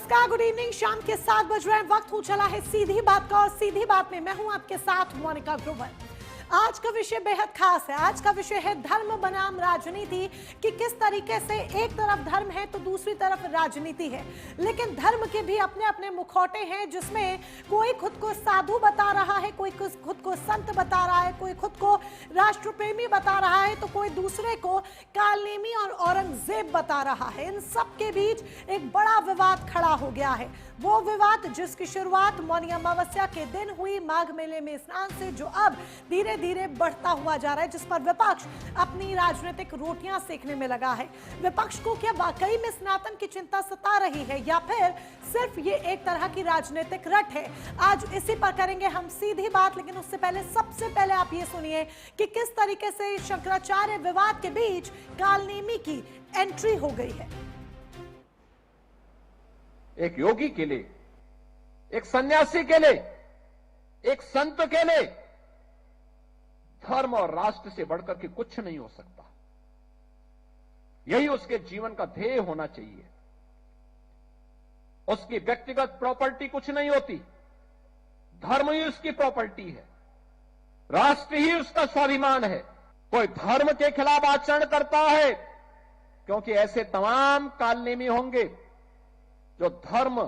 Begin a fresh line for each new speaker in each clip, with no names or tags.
नमस्कार, good evening. शाम के 7 बज रहे हैं, वक्त हो चला है सीधी बात का, और सीधी बात में मैं हूं आपके साथ मोनिका ग्रोवर। आज का विषय बेहद खास है। आज का विषय है धर्म बनाम राजनीति, कि किस तरीके से एक तरफ धर्म है तो दूसरी तरफ राजनीति है। लेकिन धर्म के भी अपने अपने मुखौटे हैं, जिसमें कोई खुद को साधु बता रहा है, कोई खुद को संत बता रहा है, कोई खुद को राष्ट्रप्रेमी बता रहा है, तो कोई दूसरे को कालनेमी और औरंगजेब बता रहा है। इन सब के बीच एक बड़ा विवाद खड़ा हो गया है। वो विवाद जिसकी शुरुआत मौनी अमावस्या के दिन हुई माघ मेले में स्नान से, जो अब धीरे धीरे बढ़ता हुआ जा रहा है, जिस पर विपक्ष अपनी राजनीतिक रोटियां सेकने में लगा है। विपक्ष को क्या वाकई में सनातन की चिंता सता रही है, या फिर सिर्फ ये एक तरह की राजनीतिक रट है? आज इसी पर करेंगे हम सीधी बात। लेकिन उससे पहले सबसे पहले आप ये सुनिए कि किस तरीके से शंकराचार्य विवाद के बीच कालनेमी की एंट्री हो गई है।
एक योगी के लिए, एक सन्यासी के लिए, एक संत के लिए धर्म और राष्ट्र से बढ़कर के कुछ नहीं हो सकता। यही उसके जीवन का ध्येय होना चाहिए। उसकी व्यक्तिगत प्रॉपर्टी कुछ नहीं होती, धर्म ही उसकी प्रॉपर्टी है, राष्ट्र ही उसका स्वाभिमान है। कोई धर्म के खिलाफ आचरण करता है, क्योंकि ऐसे तमाम कालनेमी होंगे जो धर्म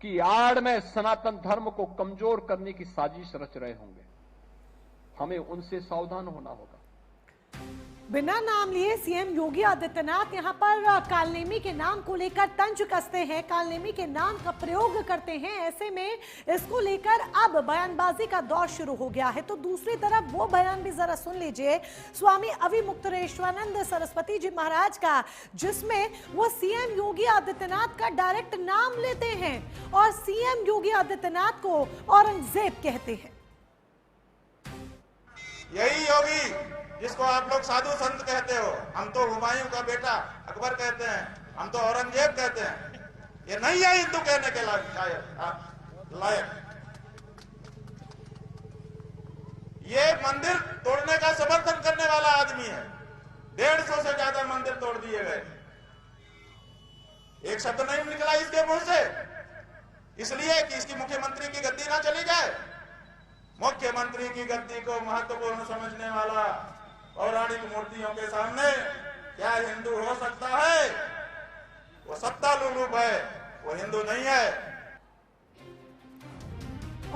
की आड़ में सनातन धर्म को कमजोर करने की साजिश रच रहे होंगे। हमें उनसे सावधान होना होगा।
बिना नाम लिए सीएम योगी आदित्यनाथ यहां पर कालनेमी के नाम को लेकर तंज कसते हैं, कालनेमी के नाम का प्रयोग करते हैं। ऐसे में इसको लेकर अब बयानबाजी का दौर शुरू हो गया है। तो दूसरी तरफ वो बयान भी जरा सुन लीजिए स्वामी अविमुक्तेश्वरानंद सरस्वती जी महाराज का, जिसमें वो सीएम योगी आदित्यनाथ का डायरेक्ट नाम लेते हैं और सीएम योगी आदित्यनाथ को औरंगजेब कहते हैं।
यही योगी जिसको आप लोग साधु संत कहते हो, हम तो हुमायूं का बेटा अकबर कहते हैं, हम तो औरंगजेब कहते हैं, ये नहीं है हिंदू कहने के लायक। ये मंदिर तोड़ने का समर्थन करने वाला आदमी है। 150 से ज्यादा मंदिर तोड़ दिए गए, एक शब्द नहीं निकला इसके मुंह से, इसलिए कि इसकी मुख्यमंत्री की गद्दी ना चली जाए। मुख्यमंत्री की गद्दी को महत्वपूर्ण समझने वाला पौराणिक मूर्तियों के सामने क्या हिंदू हो सकता है? वो सत्ता लुलूप है, वो हिंदू नहीं है।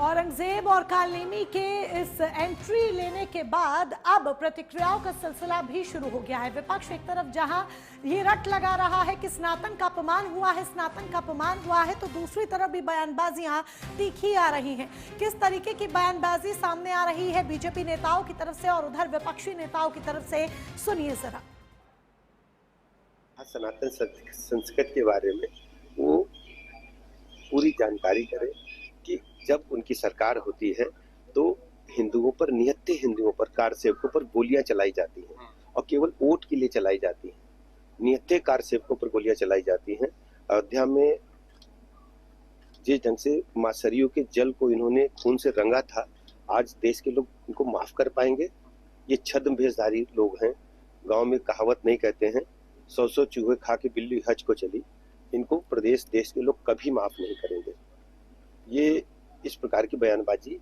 औरंगजेब और कालनेमी के इस एंट्री लेने के बाद अब प्रतिक्रियाओं का सिलसिला भी शुरू हो गया है। विपक्ष एक तरफ जहां ये रट लगा रहा है कि सनातन का अपमान हुआ है, सनातन का अपमान हुआ है, तो दूसरी तरफ भी बयानबाजियां तीखी आ रही हैं। किस तरीके की बयानबाजी सामने आ रही है बीजेपी नेताओं की तरफ से और उधर विपक्षी नेताओं की तरफ से, सुनिए जरा।
सनातन संस्कृति के बारे में वो पूरी जानकारी करें कि जब उनकी सरकार होती है तो हिंदुओं पर, निहत्थे हिंदुओं पर, कारसेवकों पर गोलियां चलाई जाती हैं, और केवल वोट के लिए चलाई जाती हैं। निहत्थे कारसेवकों पर गोलियां चलाई जाती हैं। अयोध्या में जिस ढंग से मां सरयू के जल को इन्होंने खून से रंगा था, आज देश के लोग इनको माफ कर पाएंगे? ये छद्म भेषधारी लोग हैं। गांव में कहावत नहीं कहते हैं, 100 चूहे खा के बिल्ली हज को चली। इनको प्रदेश, देश के लोग कभी माफ नहीं करेंगे। ये इस प्रकार की बयानबाजी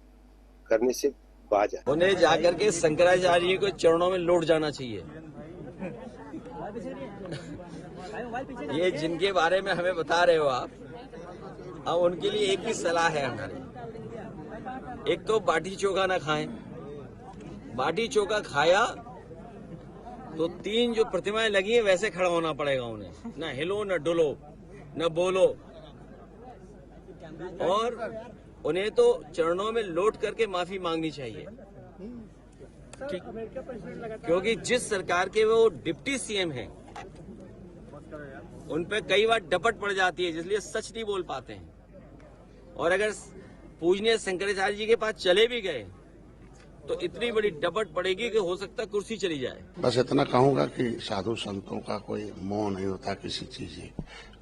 करने से बाज है।
उन्हें जाकर के शंकराचार्य को चरणों में लौट जाना चाहिए। ये जिनके बारे में हमें बता रहे हो आप, अब उनके लिए एक ही सलाह है हमारी। एक तो बाटी चोखा ना खाएं। बाटी चोखा खाया तो 3 जो प्रतिमाएं लगी है वैसे खड़ा होना पड़ेगा उन्हें, ना हिलो, न डुलो, न बोलो, और उन्हें तो चरणों में लौट करके माफी मांगनी चाहिए। क्योंकि जिस सरकार के वो डिप्टी सीएम हैं, उन पे कई बार डपट पड़ जाती है, इसलिए सच नहीं बोल पाते हैं। और अगर पूजनीय शंकराचार्य जी के पास चले भी गए तो इतनी बड़ी डपट पड़ेगी कि हो सकता है कुर्सी चली जाए।
बस इतना कहूंगा कि साधु संतों का कोई मोह नहीं होता किसी चीज की,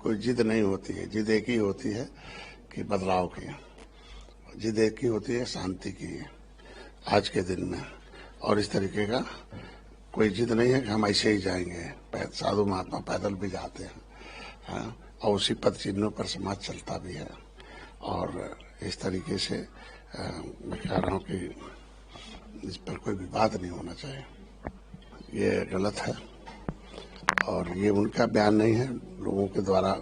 कोई जिद नहीं होती है। जिद एक ही होती है कि बदलाव की, जिद एक ही होती है शांति की आज के दिन में। और इस तरीके का कोई जिद नहीं है कि हम ऐसे ही जाएंगे। साधु महात्मा पैदल भी जाते हैं, और उसी पद चिन्हों पर समाज चलता भी है। और इस तरीके से मैं कह रहा हूँ कि इस पर कोई विवाद नहीं होना चाहिए, ये गलत है। और ये उनका बयान नहीं है, लोगों के द्वारा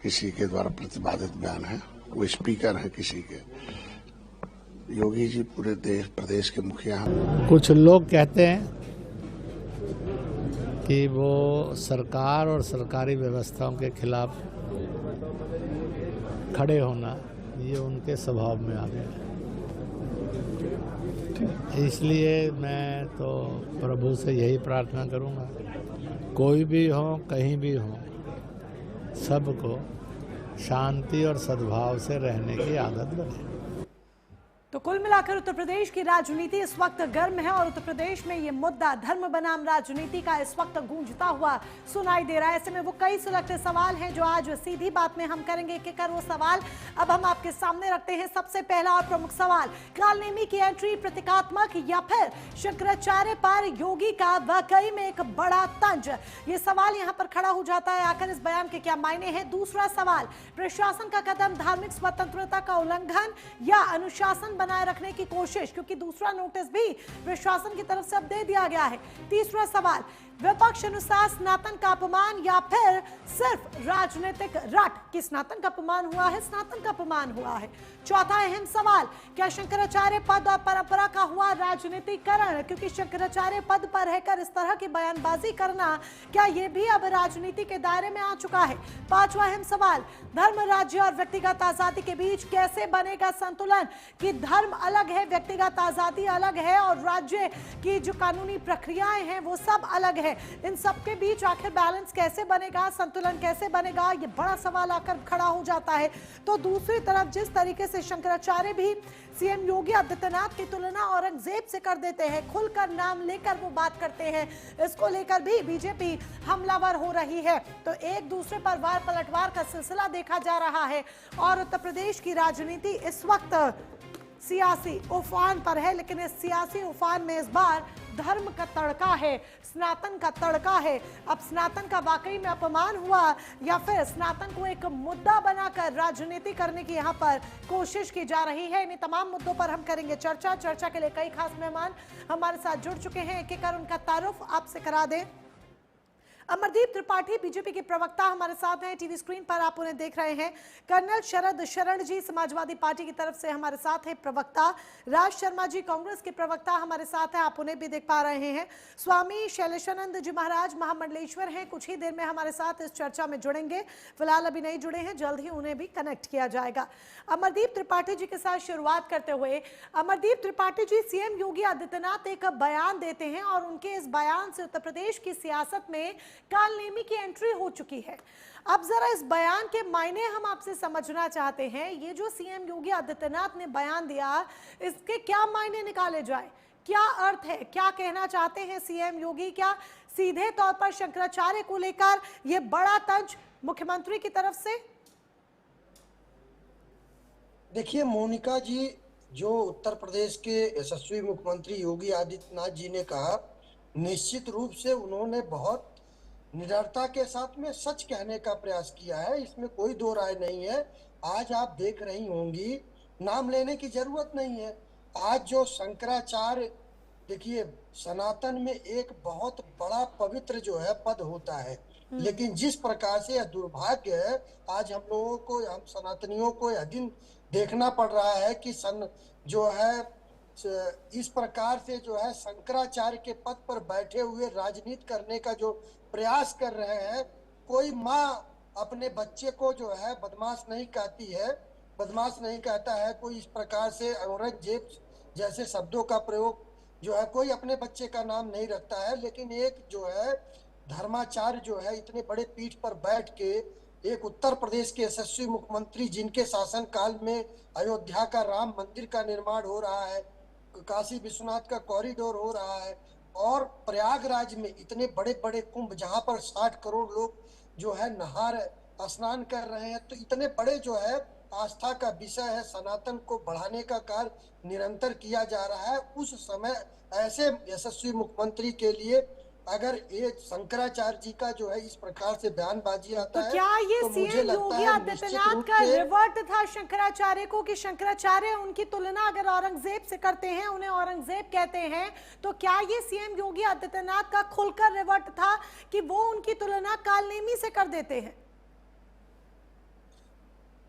किसी के द्वारा प्रतिपादित बयान है। वो स्पीकर है किसी के। योगी जी पूरे प्रदेश के मुखिया हैं।
कुछ लोग कहते हैं कि वो सरकार और सरकारी व्यवस्थाओं के खिलाफ खड़े होना ये उनके स्वभाव में आ गया। इसलिए मैं तो प्रभु से यही प्रार्थना करूंगा, कोई भी हो कहीं भी हो, सबको शांति और सद्भाव से रहने की आदत बने।
तो कुल मिलाकर उत्तर प्रदेश की राजनीति इस वक्त गर्म है और उत्तर प्रदेश में ये मुद्दा धर्म बनाम राजनीति का इस वक्त गूंजता हुआ सुनाई दे रहा है। ऐसे में वो कई सुलगते सवाल हैं जो आज सीधी बात में हम करेंगे एक एक कर वो सवाल अब हम आपके सामने रखते हैं। सबसे पहला और प्रमुख सवाल, कालनेमी की एंट्री प्रतीकात्मक या फिर शंकराचार्य पर योगी का वाकई में एक बड़ा तंज? ये सवाल यहाँ पर खड़ा हो जाता है, आखिर इस बयान के क्या मायने हैं। दूसरा सवाल, प्रशासन का कदम धार्मिक स्वतंत्रता का उल्लंघन या अनुशासन बनाए रखने की कोशिश, क्योंकि दूसरा नोटिस भी प्रशासन की तरफ से अब दे दिया गया है। तीसरा सवाल, विपक्ष अनुसार स्नातन का अपमान या फिर सिर्फ राजनीतिक रट कि स्नातन का अपमान हुआ है, स्नातन का अपमान हुआ है। चौथा अहम सवाल, क्या शंकराचार्य पद और परंपरा का हुआ राजनीतिकरण, क्योंकि शंकराचार्य पद पर रहकर इस तरह की बयानबाजी करना क्या ये भी अब राजनीति के दायरे में आ चुका है। पांचवा अहम सवाल, धर्म राज्य और व्यक्तिगत आजादी के बीच कैसे बनेगा संतुलन कि धर्म अलग है, व्यक्तिगत आजादी अलग है और राज्य की जो कानूनी प्रक्रियाएं हैं वो सब अलग है। इन सब के बीच आखिर बैलेंस कैसे बनेगा, संतुलन कैसे बनेगा, ये बड़ा सवाल आकर खड़ा हो जाता है। तो दूसरी तरफ जिस तरीके से शंकराचार्य भी सीएम योगी आदित्यनाथ की तुलना औरंगजेब से कर देते हैं, खुलकर नाम लेकर वो बात करते हैं, इसको लेकर भी बीजेपी हमलावर हो रही है। तो एक दूसरे पर वार पलटवार का सिलसिला देखा जा रहा है और उत्तर प्रदेश की राजनीति इस वक्त सियासी उफान पर है, लेकिन इस सियासी उफान में इस बार धर्म का तड़का है, स्नातन का तड़का है। अब स्नातन का वाकई में अपमान हुआ या फिर स्नातन को एक मुद्दा बनाकर राजनीति करने की यहाँ पर कोशिश की जा रही है। इन तमाम मुद्दों पर हम करेंगे चर्चा के लिए कई खास मेहमान हमारे साथ जुड़ चुके हैं, एक एक कर उनका तारुफ आपसे करा दें। अमरदीप त्रिपाठी बीजेपी के प्रवक्ता हमारे साथ हैं, टीवी स्क्रीन पर आप उन्हें देख रहे हैं। कर्नल शरद शरण जी समाजवादी पार्टी की तरफ से हमारे साथ हैं प्रवक्ता। राज शर्मा जी कांग्रेस के प्रवक्ता हमारे साथ हैं, आप उन्हें भी देख पा रहे हैं। स्वामी शैलेशानंद जी महाराज महामंडलेश्वर हैं, कुछ ही देर में हमारे साथ इस चर्चा में जुड़ेंगे, फिलहाल अभी नहीं जुड़े हैं, जल्द ही उन्हें भी कनेक्ट किया जाएगा। अमरदीप त्रिपाठी जी के साथ शुरुआत करते हुए, अमरदीप त्रिपाठी जी, सीएम योगी आदित्यनाथ एक बयान देते हैं और उनके इस बयान से उत्तर प्रदेश की सियासत में कालनेमी की एंट्री हो चुकी है। अब जरा इस बयान के मायने हम आपसे समझना चाहते हैं। ये जो सीएम योगी आदित्यनाथ ने बयान दिया, इसके क्या मायने निकाले जाए, क्या अर्थ है, क्या कहना चाहते हैं सीएम योगी? क्या सीधे तौर पर शंकराचार्य को लेकर ये बड़ा तंज मुख्यमंत्री की तरफ से?
देखिए मोनिका जी, जो उत्तर प्रदेश के यशस्वी मुख्यमंत्री योगी आदित्यनाथ जी ने कहा, निश्चित रूप से उन्होंने बहुत निडरता के साथ में सच कहने का प्रयास किया है, इसमें कोई दो राय नहीं है। आज आप देख रही होंगी, नाम लेने की जरूरत नहीं है, आज जो शंकराचार्य, देखिए सनातन में एक बहुत बड़ा पवित्र जो है पद होता है, लेकिन जिस प्रकार से यह दुर्भाग्य है, आज हम लोगों को, हम सनातनियों को यह दिन देखना पड़ रहा है कि जो है इस प्रकार से जो है शंकराचार्य के पद पर बैठे हुए राजनीति करने का जो प्रयास कर रहे हैं। कोई माँ अपने बच्चे को जो है बदमाश नहीं कहती है, बदमाश नहीं कहता है, कोई इस प्रकार से औरंगजेब जैसे शब्दों का प्रयोग जो है कोई अपने बच्चे का नाम नहीं रखता है। लेकिन एक जो है धर्माचार्य जो है इतने बड़े पीठ पर बैठ के, एक उत्तर प्रदेश के यशस्वी मुख्यमंत्री जिनके शासन काल में अयोध्या का राम मंदिर का निर्माण हो रहा है, काशी विश्वनाथ का कॉरिडोर हो रहा है और प्रयागराज में इतने बड़े बड़े कुंभ जहां पर 60 करोड़ लोग जो है नहार स्नान कर रहे हैं, तो इतने बड़े जो है आस्था का विषय है, सनातन को बढ़ाने का कार्य निरंतर किया जा रहा है। उस समय ऐसे यशस्वी मुख्यमंत्री के लिए अगर ये शंकराचार्य जी का जो है इस प्रकार से बयानबाजी आता
तो
है,
क्या ये
तो मुझे
सीएम
लगता
योगी
है निश्चित
आदित्यनाथ
रूप
का
से
रिवर्ट था शंकराचार्य को, कि शंकराचार्य उनकी तुलना अगर औरंगजेब से करते हैं, उन्हें औरंगजेब कहते हैं, तो क्या ये सीएम योगी आदित्यनाथ का खुलकर रिवर्ट था कि वो उनकी तुलना कालनेमी से कर देते हैं?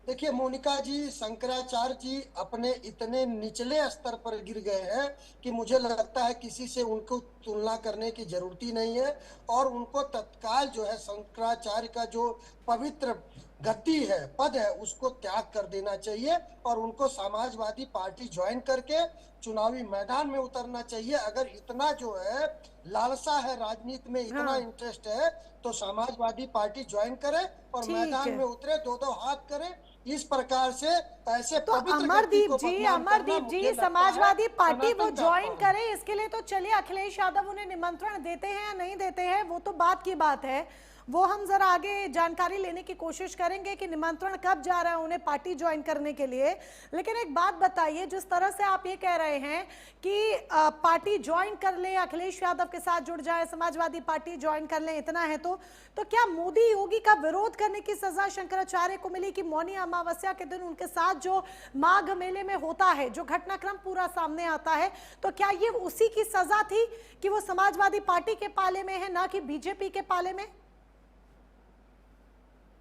देखिए मोनिका जी, शंकराचार्य जी अपने इतने निचले स्तर पर गिर गए हैं कि मुझे लगता है किसी से उनको तुलना करने की जरूरत ही नहीं है, और उनको तत्काल जो है शंकराचार्य का जो पवित्र गद्दी है, पद है, उसको त्याग कर देना चाहिए और उनको समाजवादी पार्टी ज्वाइन करके चुनावी मैदान में उतरना चाहिए। अगर इतना जो है लालसा है, राजनीति में इतना इंटरेस्ट है, तो समाजवादी पार्टी ज्वाइन करे और मैदान में उतरे, दो दो हाथ करे। इस प्रकार से ऐसे
तो अमरदीप जी समाजवादी पार्टी वो ज्वाइन करे, इसके लिए तो चलिए अखिलेश यादव उन्हें निमंत्रण देते हैं या नहीं देते हैं, वो तो बात की बात है, वो हम जरा आगे जानकारी लेने की कोशिश करेंगे कि निमंत्रण कब जा रहा है उन्हें पार्टी ज्वाइन करने के लिए। लेकिन एक बात बताइए, जिस तरह से आप ये कह रहे हैं कि पार्टी ज्वाइन कर ले, अखिलेश यादव के साथ जुड़ जाए, समाजवादी पार्टी ज्वाइन कर ले, इतना है तो क्या मोदी योगी का विरोध करने की सजा शंकराचार्य को मिली कि मौनी अमावस्या के दिन उनके साथ जो माघ मेले में होता है, जो घटनाक्रम पूरा सामने आता है, तो क्या ये उसी की सजा थी कि वो समाजवादी पार्टी के पाले में है, ना कि बीजेपी के पाले में?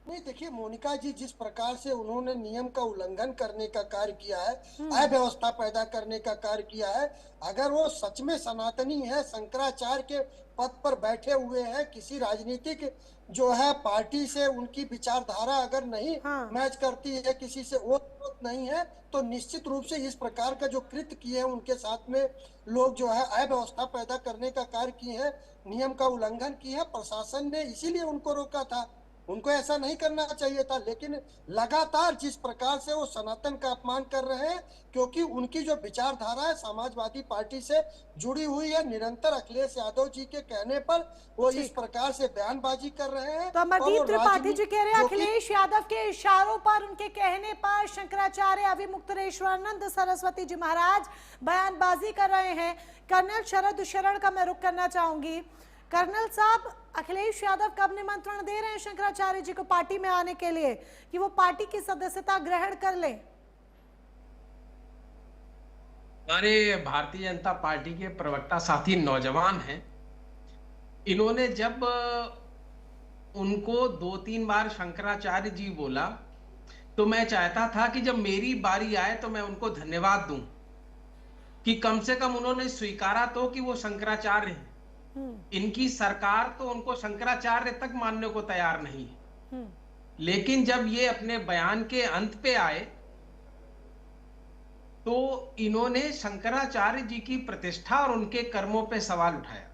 नहीं, देखिए मोनिका जी, जिस प्रकार से उन्होंने नियम का उल्लंघन करने का कार्य किया है, अव्यवस्था पैदा करने का कार्य किया है, अगर वो सच में सनातनी है, शंकराचार्य के पद पर बैठे हुए हैं, किसी राजनीतिक जो है पार्टी से उनकी विचारधारा अगर नहीं मैच करती है, किसी से वो नहीं है, तो निश्चित रूप से इस प्रकार का जो कृत्य किए हैं उनके साथ में लोग जो है अव्यवस्था पैदा करने का कार्य किए हैं, नियम का उल्लंघन किया है। प्रशासन ने इसीलिए उनको रोका था, उनको ऐसा नहीं करना चाहिए था। लेकिन लगातार जिस प्रकार से वो सनातन का अपमान कर रहे हैं, क्योंकि उनकी जो विचारधारा है समाजवादी पार्टी से जुड़ी हुई है, निरंतर अखिलेश यादव जी के कहने पर वो इस प्रकार से बयानबाजी कर रहे हैं।
तो अमरदीप त्रिपाठी जी कह रहे हैं अखिलेश यादव के इशारों पर, उनके कहने पर शंकराचार्य अविमुक्तेश्वरानंद सरस्वती जी महाराज बयानबाजी कर रहे हैं। कर्नल शरद शरण का मैं रुख करना चाहूंगी। कर्नल साहब, अखिलेश यादव कब निमंत्रण दे रहे हैं शंकराचार्य जी को पार्टी में आने के लिए कि वो पार्टी की सदस्यता ग्रहण कर ले?
हमारे भारतीय जनता पार्टी के प्रवक्ता साथी नौजवान हैं, इन्होंने जब उनको 2-3 बार शंकराचार्य जी बोला, तो मैं चाहता था कि जब मेरी बारी आए तो मैं उनको धन्यवाद दूं कि कम से कम उन्होंने स्वीकारा तो कि वो शंकराचार्य हैं। इनकी सरकार तो उनको शंकराचार्य तक मानने को तैयार नहीं है। लेकिन जब ये अपने बयान के अंत पे आए तो इन्होंने शंकराचार्य जी की प्रतिष्ठा और उनके कर्मों पे सवाल उठाया।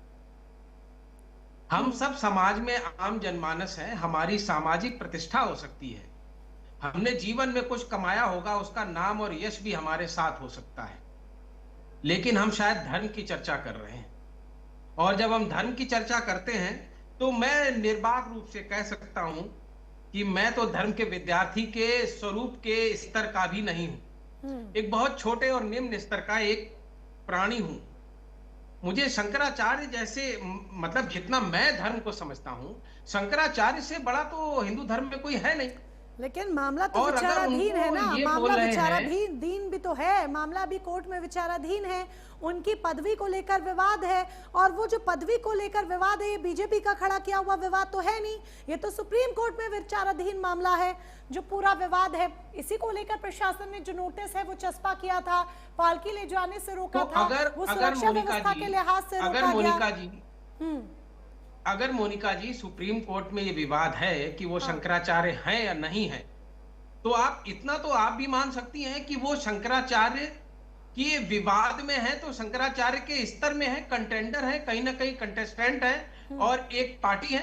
हम सब समाज में आम जनमानस हैं, हमारी सामाजिक प्रतिष्ठा हो सकती है, हमने जीवन में कुछ कमाया होगा, उसका नाम और यश भी हमारे साथ हो सकता है, लेकिन हम शायद धर्म की चर्चा कर रहे हैं। और जब हम धर्म की चर्चा करते हैं तो मैं निर्बाक रूप से कह सकता हूं कि मैं तो धर्म के विद्यार्थी के स्वरूप के स्तर का भी नहीं हूं, एक बहुत छोटे और निम्न स्तर का एक प्राणी हूं। मुझे शंकराचार्य जैसे, मतलब जितना मैं धर्म को समझता हूं, शंकराचार्य से बड़ा तो हिंदू धर्म में कोई है नहीं।
लेकिन मामला तो विचाराधीन है ना, मामला विचाराधीन भी तो है, मामला अभी कोर्ट में विचाराधीन है, उनकी पदवी को लेकर विवाद है, और वो जो पदवी को लेकर विवाद है ये बीजेपी का खड़ा किया हुआ विवाद तो है नहीं, ये तो सुप्रीम कोर्ट में विचाराधीन मामला है जो पूरा विवाद है। इसी को लेकर प्रशासन ने जो नोटिस है वो चस्पा किया था, पालकी ले जाने से रोका था, वो सुरक्षा व्यवस्था के लिहाज से रोका गया।
अगर मोनिका जी सुप्रीम कोर्ट में ये विवाद है कि वो शंकराचार्य हैं या नहीं है, तो आप इतना तो आप भी मान सकती हैं कि वो शंकराचार्य की विवाद में है तो शंकराचार्य के स्तर में है, कंटेंडर है, कहीं ना कहीं कंटेस्टेंट है और एक पार्टी है।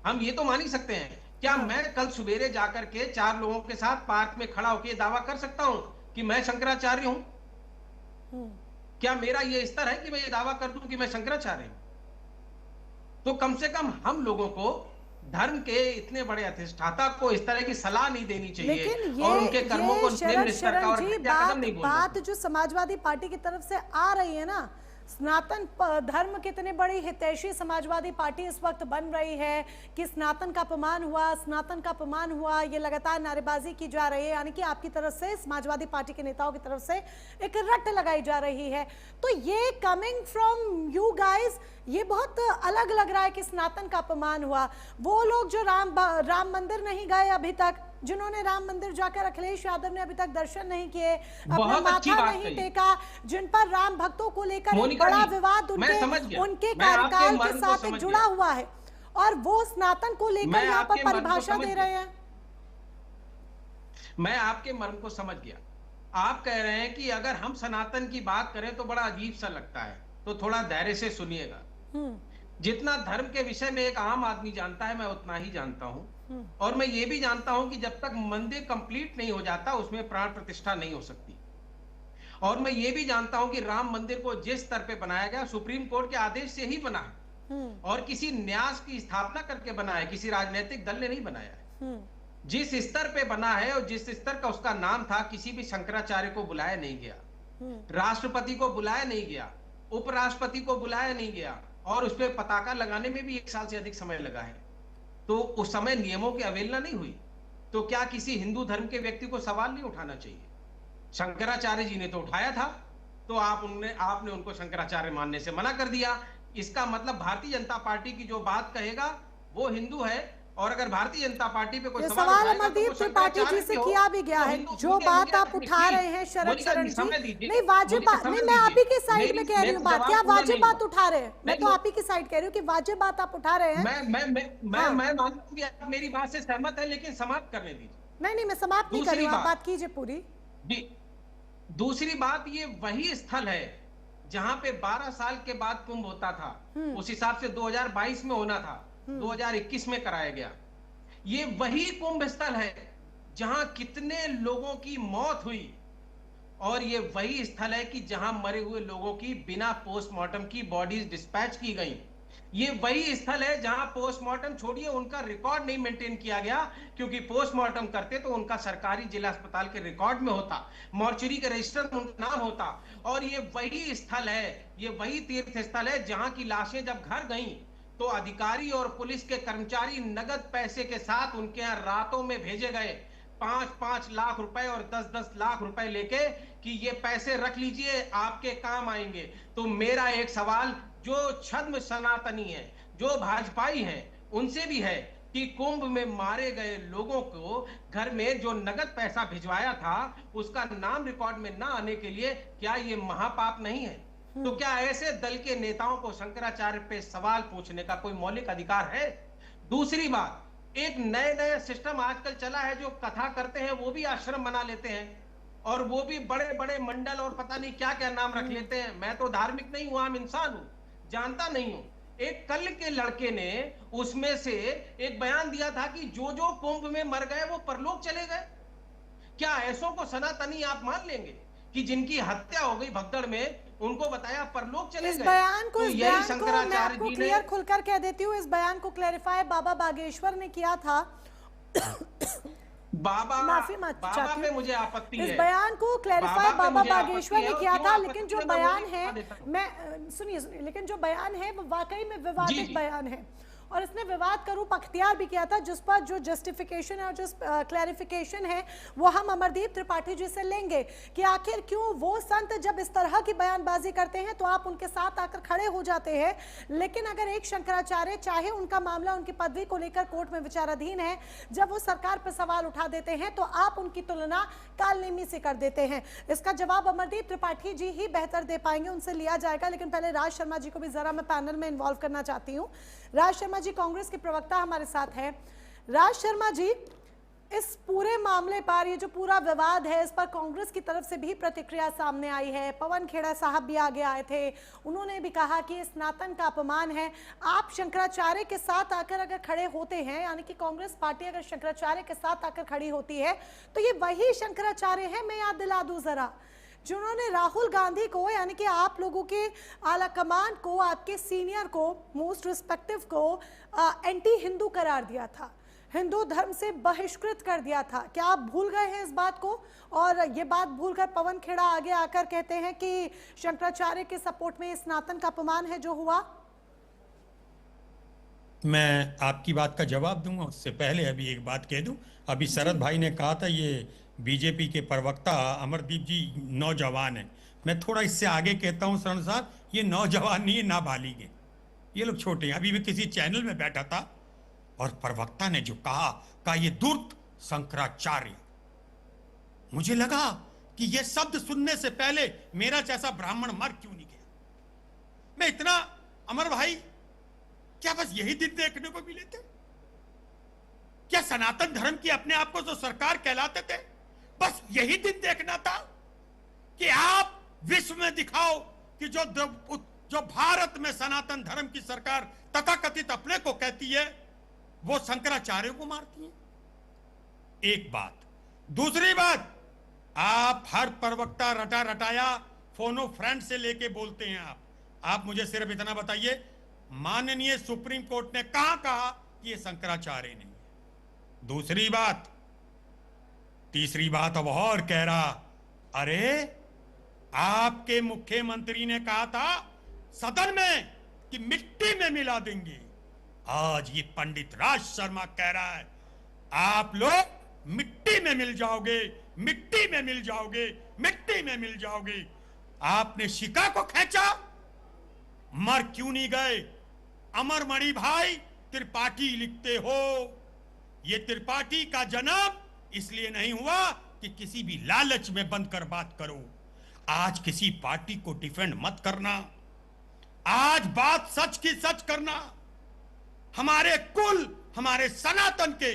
हम ये तो मान ही सकते हैं। क्या मैं कल सवेरे जाकर के 4 लोगों के साथ पार्क में खड़ा होकर दावा कर सकता हूं कि मैं शंकराचार्य हूं? क्या मेरा ये स्तर है कि मैं ये दावा कर दूं कि मैं शंकराचार्य हूं? तो कम से कम हम लोगों को धर्म के इतने बड़े अधिष्ठाता को इस तरह की सलाह नहीं देनी चाहिए और उनके कर्मों को निम्न स्तर का और कदम नहीं बोलना।
बात जो समाजवादी पार्टी की तरफ से आ रही है ना, सनातन धर्म कितने बड़ी हितैषी समाजवादी पार्टी इस वक्त बन रही है कि सनातन का अपमान हुआ, सनातन का अपमान हुआ, ये लगातार नारेबाजी की जा रही है, यानी कि आपकी तरफ से, समाजवादी पार्टी के नेताओं की तरफ से एक रट लगाई जा रही है। तो ये कमिंग फ्रॉम यू गाइस, ये बहुत अलग लग रहा है कि सनातन का अपमान हुआ। वो लोग जो राम मंदिर नहीं गए अभी तक, जिन्होंने राम मंदिर जाकर अखिलेश यादव ने अभी तक दर्शन नहीं किए, अपना माथा नहीं टेका, जिन पर राम भक्तों को लेकर एक बड़ा विवाद उनके कार्यकाल के साथ जुड़ा हुआ है, और वो सनातन को लेकर यहाँ पर परिभाषा दे रहे हैं।
मैं आपके मर्म को समझ गया। आप कह रहे हैं कि अगर हम सनातन की बात करें तो बड़ा अजीब सा लगता है, तो थोड़ा धैर्य से सुनिएगा। जितना धर्म के विषय में एक आम आदमी जानता है, मैं उतना ही जानता हूं। और मैं ये भी जानता हूं कि जब तक मंदिर कंप्लीट नहीं हो जाता उसमें प्राण प्रतिष्ठा नहीं हो सकती। और मैं ये भी जानता हूं कि राम मंदिर को जिस स्तर पे बनाया गया सुप्रीम कोर्ट के आदेश से ही बना है, और किसी न्यास की स्थापना करके बना है, किसी राजनीतिक दल ने नहीं बनाया है। जिस स्तर पे बना है और जिस स्तर का उसका नाम था, किसी भी शंकराचार्य को बुलाया नहीं गया, राष्ट्रपति को बुलाया नहीं गया, उपराष्ट्रपति को बुलाया नहीं गया, और उस पर पताका लगाने में भी 1 साल से अधिक समय लगा है। तो उस समय नियमों की अवहेलना नहीं हुई, तो क्या किसी हिंदू धर्म के व्यक्ति को सवाल नहीं उठाना चाहिए? शंकराचार्य जी ने तो उठाया था, तो आपने उनको शंकराचार्य मानने से मना कर दिया। इसका मतलब भारतीय जनता पार्टी की जो बात कहेगा वो हिंदू है, और अगर भारतीय जनता पार्टी पे कोई
सवाल अमरदीप त्रिपाठी जी से किया भी गया है। जो बात आप उठा रहे हैं शरद शरण जी, नहीं वाजिब बात नहीं, मैं आप ही की साइड में कह रही हूँ बात, क्या वाजिब बात उठा रहे हैं? मैं तो आप ही की साइड कह रही हूँ कि वाजिब बात आप उठा रहे हैं।
मैं मानता हूं कि आप मेरी बात से सहमत है, लेकिन समाप्त करने दीजिए।
नहीं, मैं समाप्त नहीं कर रही हूँ, आप बात कीजिए पूरी।
दूसरी बात, ये वही स्थल है जहां पे 12 साल के बाद कुंभ होता था, उस हिसाब से 2022 में होना था, 2021 में कराया गया। ये वही कुंभ स्थल है जहां कितने लोगों की मौत हुई, और ये वही स्थल है कि जहां मरे हुए लोगों की बिना पोस्टमार्टम की बॉडीज डिस्पैच की गई। ये वही स्थल है जहां पोस्टमार्टम छोड़िए, उनका रिकॉर्ड नहीं मेंटेन किया गया, क्योंकि पोस्टमार्टम करते तो उनका सरकारी जिला अस्पताल के रिकॉर्ड में होता, मॉर्चरी के रजिस्टर में उनका नाम होता। और ये वही स्थल है, ये वही तीर्थ स्थल है जहां की लाशें जब घर गईं तो अधिकारी और पुलिस के कर्मचारी नगद पैसे के साथ उनके यहां रातों में भेजे गए, 5-5 लाख रुपए और 10-10 लाख रुपए लेके कि ये पैसे रख लीजिए, आपके काम आएंगे। तो मेरा एक सवाल जो छद्म सनातनी है, जो भाजपाई है, उनसे भी है कि कुंभ में मारे गए लोगों को घर में जो नगद पैसा भिजवाया था उसका नाम रिकॉर्ड में ना आने के लिए क्या ये महापाप नहीं है? तो क्या ऐसे दल के नेताओं को शंकराचार्य पे सवाल पूछने का कोई मौलिक अधिकार है? दूसरी बात, एक नए सिस्टम आजकल चला है, जो कथा करते हैं वो भी आश्रम बना लेते हैं, और वो भी बड़े बड़े मंडल और पता नहीं क्या क्या नाम रख लेते हैं। मैं तो धार्मिक नहीं हूं, आम इंसान हूं, जानता नहीं हूं। एक कल के लड़के ने उसमें से एक बयान दिया था कि जो जो कुंभ में मर गए वो परलोक चले गए। क्या ऐसों को सनातनी आप मान लेंगे कि जिनकी हत्या हो गई भगदड़ में, उनको बताया परलोक चले गए?
इस बयान को मैं आपको क्लियर खुलकर कह देती हूँ, इस बयान को क्लैरिफाई बाबा बागेश्वर ने किया था। माफी चाहती
पे मुझे आपत्ति है।
इस बयान को क्लैरिफाई बाबा बागेश्वर ने किया था, लेकिन जो बयान है, मैं सुनिए, लेकिन जो बयान है वो वाकई में विवादित बयान है, और इसने विवाद का रूप अख्तियार भी किया था, जिस पर जो जस्टिफिकेशन है और जो क्लैरिफिकेशन है वो हम अमरदीप त्रिपाठी जी से लेंगे कि आखिर क्यों वो संत जब इस तरह की बयानबाजी करते हैं तो आप उनके साथ आकर खड़े हो जाते हैं, लेकिन अगर एक शंकराचार्य, चाहे उनका मामला उनकी पदवी को लेकर कोर्ट में विचाराधीन है, जब वो सरकार पर सवाल उठा देते हैं तो आप उनकी तुलना कालनेमी से कर देते हैं। इसका जवाब अमरदीप त्रिपाठी जी ही बेहतर दे पाएंगे, उनसे लिया जाएगा। लेकिन पहले राज शर्मा जी को भी जरा मैं पैनल में इन्वॉल्व करना चाहती हूँ। राज शर्मा जी कांग्रेस के प्रवक्ता हमारे साथ हैं। राज शर्मा जी, इस पूरे मामले पर, ये जो पूरा विवाद है, इस पर कांग्रेस की तरफ से भी प्रतिक्रिया सामने आई है। पवन खेड़ा साहब भी आगे आए थे, उन्होंने भी कहा कि स्नातन का अपमान है। आप शंकराचार्य के साथ आकर अगर खड़े होते हैं, यानी कि कांग्रेस पार्टी अगर शंकराचार्य के साथ आकर खड़ी होती है, तो ये वही शंकराचार्य है, मैं याद दिला दूं जरा, जिन्होंने राहुल गांधी को, यानी कि आप लोगों के आला कमान को, आपके सीनियर को, मोस्ट रिस्पेक्टिव को एंटी हिंदू करार दिया था, हिंदू धर्म से बहिष्कृत कर दिया था। क्या आप भूल गए हैं इस बात को? और ये बात भूलकर पवन खेड़ा आगे आकर कहते हैं कि शंकराचार्य के सपोर्ट में सनातन का अपमान है जो हुआ।
मैं आपकी बात का जवाब दूंगा, उससे पहले अभी एक बात कह दूं। अभी शरद भाई ने कहा था ये बीजेपी के प्रवक्ता अमरदीप जी नौजवान है। मैं थोड़ा इससे आगे कहता हूं शरण साहब, ये नौजवान नहीं है, नाबालिग है, ये लोग छोटे हैं। अभी मैं किसी चैनल में बैठा था और प्रवक्ता ने जो कहा ये धूर्त शंकराचार्य, मुझे लगा कि ये शब्द सुनने से पहले मेरा जैसा ब्राह्मण मर क्यों नहीं गया। मैं इतना, अमर भाई क्या बस यही दिन देखने को मिले थे? क्या सनातन धर्म की अपने आप को जो सरकार कहलाते थे, बस यही दिन देखना था कि आप विश्व में दिखाओ कि जो भारत में सनातन धर्म की सरकार तथाकथित अपने को कहती है, वो शंकराचार्य को मारती है? एक बात। दूसरी बात, आप हर प्रवक्ता रटा रटाया फोनो फ्रेंड से लेके बोलते हैं। आप मुझे सिर्फ इतना बताइए, माननीय सुप्रीम कोर्ट ने कहां कहा कि ये शंकराचार्य नहीं है? दूसरी बात। तीसरी बात अब और कह रहा, अरे आपके मुख्यमंत्री ने कहा था सदन में कि मिट्टी में मिला देंगे। आज ये पंडित राज शर्मा कह रहा है आप लोग मिट्टी में मिल जाओगे, मिट्टी में मिल जाओगे, मिट्टी में मिल जाओगे। आपने शिका को खींचा, मर क्यों नहीं गए? अमरमणि भाई त्रिपाठी लिखते हो। ये त्रिपाठी का जन्म इसलिए नहीं हुआ कि किसी भी लालच में बंद कर बात करो। आज किसी पार्टी को डिफेंड मत करना, आज बात सच की सच करना। हमारे कुल, हमारे सनातन के,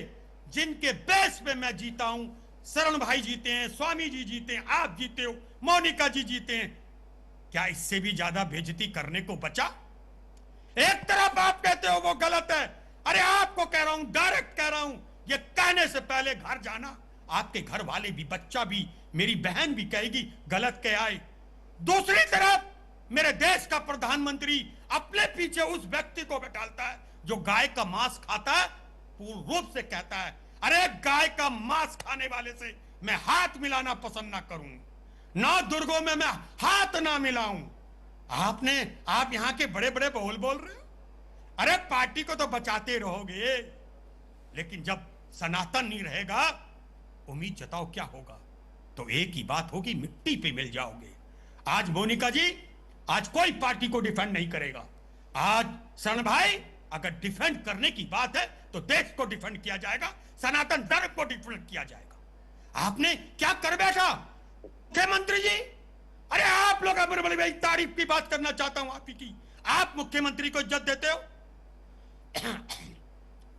जिनके बेस पे मैं जीता हूं, शरण भाई जीते हैं, स्वामी जी जीते हैं, आप जीते हो, मोनिका जी जीते हैं, क्या इससे भी ज्यादा बेइज्जती करने को बचा? एक तरफ आप कहते हो वो गलत है, अरे आपको कह रहा हूं, डायरेक्ट कह रहा हूं, ये कहने से पहले घर जाना। आपके घर वाले भी, बच्चा भी, मेरी बहन भी कहेगी गलत कह आए। दूसरी तरफ मेरे देश का प्रधानमंत्री अपने पीछे उस व्यक्ति को बैठाता है जो गाय का मांस खाता है, पूर्ण रूप से कहता है अरे गाय का मांस खाने वाले से मैं हाथ मिलाना पसंद ना करूं, नौ दुर्गों में मैं हाथ ना मिलाऊं। आप यहां के बड़े बड़े बोल रहे हो। अरे पार्टी को तो बचाते रहोगे, लेकिन जब सनातन नहीं रहेगा, उम्मीद जताओ क्या होगा? तो एक ही बात होगी, मिट्टी पे मिल जाओगे। आज मोनिका जी, आज कोई पार्टी को डिफेंड नहीं करेगा। आज शरण भाई, अगर डिफेंड करने की बात है तो देश को डिफेंड किया जाएगा, सनातन धर्म को डिफेंड किया जाएगा। आपने क्या कर बैठा मुख्यमंत्री जी? अरे आप लोग, अमर भाई तारीफ की बात करना चाहता हूं आप ही की। आप मुख्यमंत्री को इज्जत देते हो?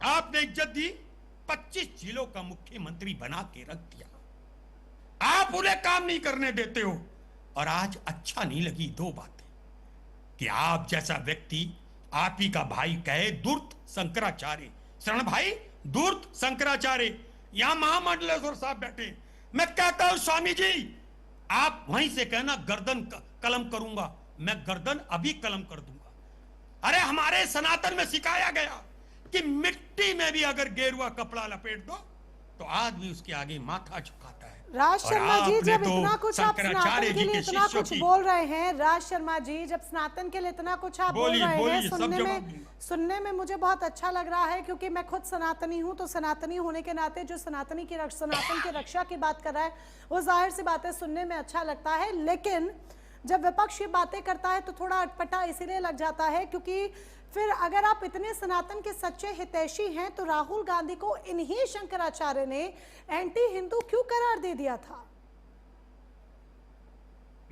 आपने इज्जत दी, 25 जिलों का मुख्यमंत्री बना के रख दिया। आप उन्हें काम नहीं करने देते हो। और आज अच्छा नहीं लगी दो बातें, कि आप जैसा व्यक्ति, आप ही का भाई कहे धूर्त शंकराचार्य। शरण भाई धूर्त शंकराचार्य, यहां महामंडलेश्वर साहब बैठे। मैं कहता हूं स्वामी जी, आप वहीं से कहना गर्दन कलम करूंगा, मैं गर्दन अभी कलम कर दूंगा। अरे हमारे सनातन में सिखाया गया कि मिट्टी में भी अगर गेरुआ कपड़ा लपेट दो तो आदमी उसके आगे माथा झुकाता है।
राज शर्मा जी, जब इतना कुछ आप सनातन के लिए इतना कुछ बोल रहे हैं, राज शर्मा जी जब सनातन के लिए इतना कुछ आप बोल रहे हैं, सुनने में मुझे बहुत अच्छा लग रहा है, क्योंकि मैं खुद सनातनी हूं। तो सनातनी होने के नाते जो सनातन की रक्षा की बात कर रहा है, वो जाहिर सी बात है सुनने में अच्छा लगता है। लेकिन जब विपक्ष ये बातें करता है तो थोड़ा अटपटा इसीलिए लग जाता है, क्योंकि फिर अगर आप इतने सनातन के सच्चे हितैषी हैं तो राहुल गांधी को इन्हीं शंकराचार्य ने एंटी हिंदू क्यों करार दे दिया था?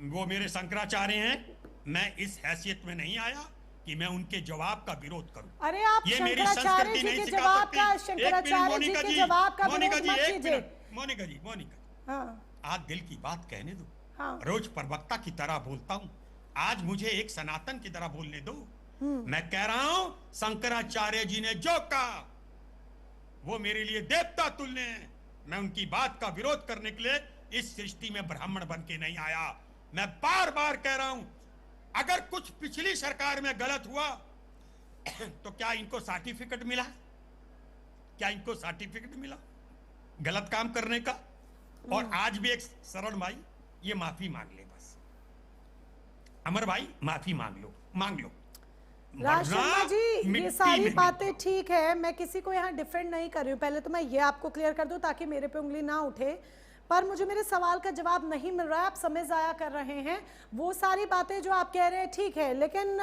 वो मेरे शंकराचार्य हैं, मैं इस हैसियत में नहीं आया कि मैं उनके जवाब का विरोध करूं।
अरे आप शंकराचार्य जी के जवाब का, शंकराचार्य जी के जवाब का विरोध मत कीजिए।
मोनिका, आज दिल की बात कहने दो। रोज प्रवक्ता की तरह बोलता हूं, आज मुझे एक सनातन की तरह बोलने दो। मैं कह रहा हूं, शंकराचार्य जी ने जो कहा वो मेरे लिए देवता तुल्य हैं। मैं उनकी बात का विरोध करने के लिए इस सृष्टि में ब्राह्मण बन के नहीं आया। मैं बार बार कह रहा हूं, अगर कुछ पिछली सरकार में गलत हुआ तो क्या इनको सर्टिफिकेट मिला? क्या इनको सर्टिफिकेट मिला गलत काम करने का? और आज भी एक शरण भाई ये माफी मांग ले, बस अमर भाई माफी मांग लो।
राज शर्मा जी, ये सारी बातें ठीक है, मैं किसी को यहाँ डिफेंड नहीं कर रही हूँ, पहले तो मैं ये आपको क्लियर कर दूं ताकि मेरे पे उंगली ना उठे, पर मुझे मेरे सवाल का जवाब नहीं मिल रहा है, आप समय जाया कर रहे हैं। वो सारी बातें जो आप कह रहे हैं ठीक है, लेकिन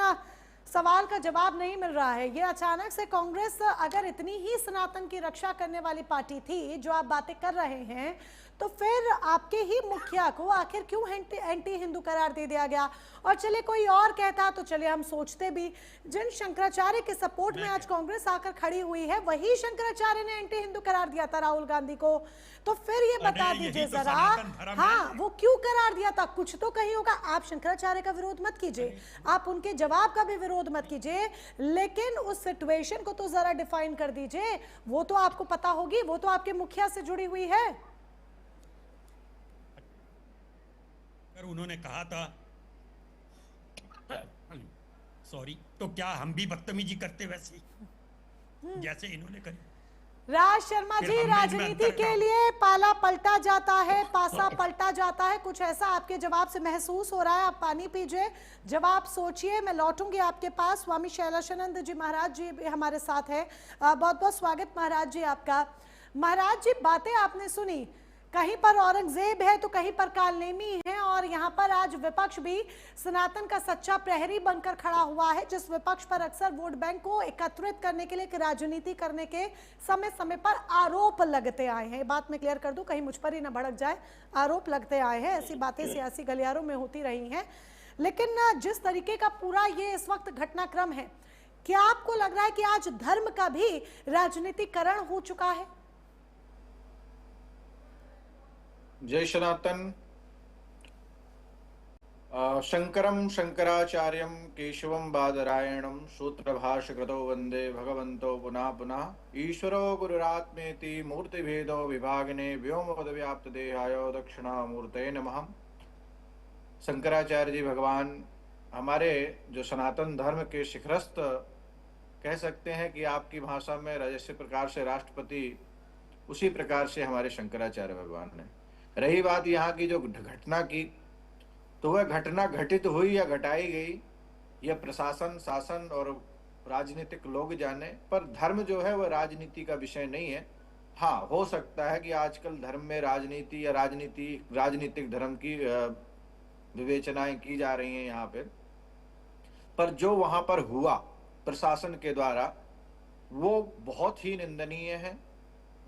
सवाल का जवाब नहीं मिल रहा है। ये अचानक से कांग्रेस अगर इतनी ही सनातन की रक्षा करने वाली पार्टी थी जो आप बातें कर रहे हैं, तो फिर आपके ही मुखिया को आखिर क्यों एंटी हिंदू करार दे दिया गया? और चले कोई और कहता तो चले हम सोचते भी, जिन शंकराचार्य के सपोर्ट में आज कांग्रेस आकर खड़ी हुई है वही शंकराचार्य ने एंटी हिंदू करार दिया था राहुल गांधी को। तो फिर ये बता दीजिए जरा, हाँ वो क्यों करार दिया था? कुछ तो कहीं होगा। आप शंकराचार्य का विरोध मत कीजिए, आप उनके जवाब का भी विरोध मत कीजिए, लेकिन उस सिचुएशन को तो जरा डिफाइन कर दीजिए। वो तो आपको पता होगी, वो तो आपके मुखिया से जुड़ी हुई है।
उन्होंने कहा था सॉरी, तो क्या हम भी बदतमीजी करते वैसे जैसे इन्होंने करी?
राज शर्मा जी, राजनीति के लिए पाला पलटा जाता है, पासा पलटा जाता है, कुछ ऐसा आपके जवाब से महसूस हो रहा है। आप पानी पीजिए, जवाब सोचिए, मैं लौटूंगी आपके पास। स्वामी शैलेशानंद जी महाराज जी भी हमारे साथ है, बहुत बहुत स्वागत महाराज जी आपका। महाराज जी, बातें आपने सुनी, कहीं पर औरंगजेब है तो कहीं पर कालनेमी है, और यहाँ पर आज विपक्ष भी सनातन का सच्चा प्रहरी बनकर खड़ा हुआ है, जिस विपक्ष पर अक्सर वोट बैंक को एकत्रित करने के लिए राजनीति करने के समय समय पर आरोप लगते आए हैं। बात मैं क्लियर कर दूं, कहीं मुझ पर ही ना भड़क जाए, आरोप लगते आए हैं, ऐसी बातें सियासी गलियारों में होती रही हैं। लेकिन जिस तरीके का पूरा ये इस वक्त घटनाक्रम है, क्या आपको लग रहा है कि आज धर्म का भी राजनीतिकरण हो चुका है?
जय सनातन। शंकरम शंकराचार्यम केशवम बादरायणम सूत्रभाष्यकृतो वंदे भगवन्तो पुनः पुनः। ईश्वरो गुरुरात्मेति मूर्तिभेदो विभागिने व्योमपदव्याप्त देहाय दक्षिणामूर्तये नमः। शंकराचार्य जी भगवान हमारे जो सनातन धर्म के शिखरस्थ कह सकते हैं कि आपकी भाषा में जैसे प्रकार से राष्ट्रपति, उसी प्रकार से हमारे शंकराचार्य भगवान ने। रही बात यहाँ की जो घटना की, तो वह घटना घटित हुई या घटाई गई, यह प्रशासन, शासन और राजनीतिक लोग जाने, पर धर्म जो है वह राजनीति का विषय नहीं है। हाँ, हो सकता है कि आजकल धर्म में राजनीति या राजनीतिक धर्म की विवेचनाएं की जा रही हैं यहाँ पर जो वहां पर हुआ प्रशासन के द्वारा, वो बहुत ही निंदनीय है,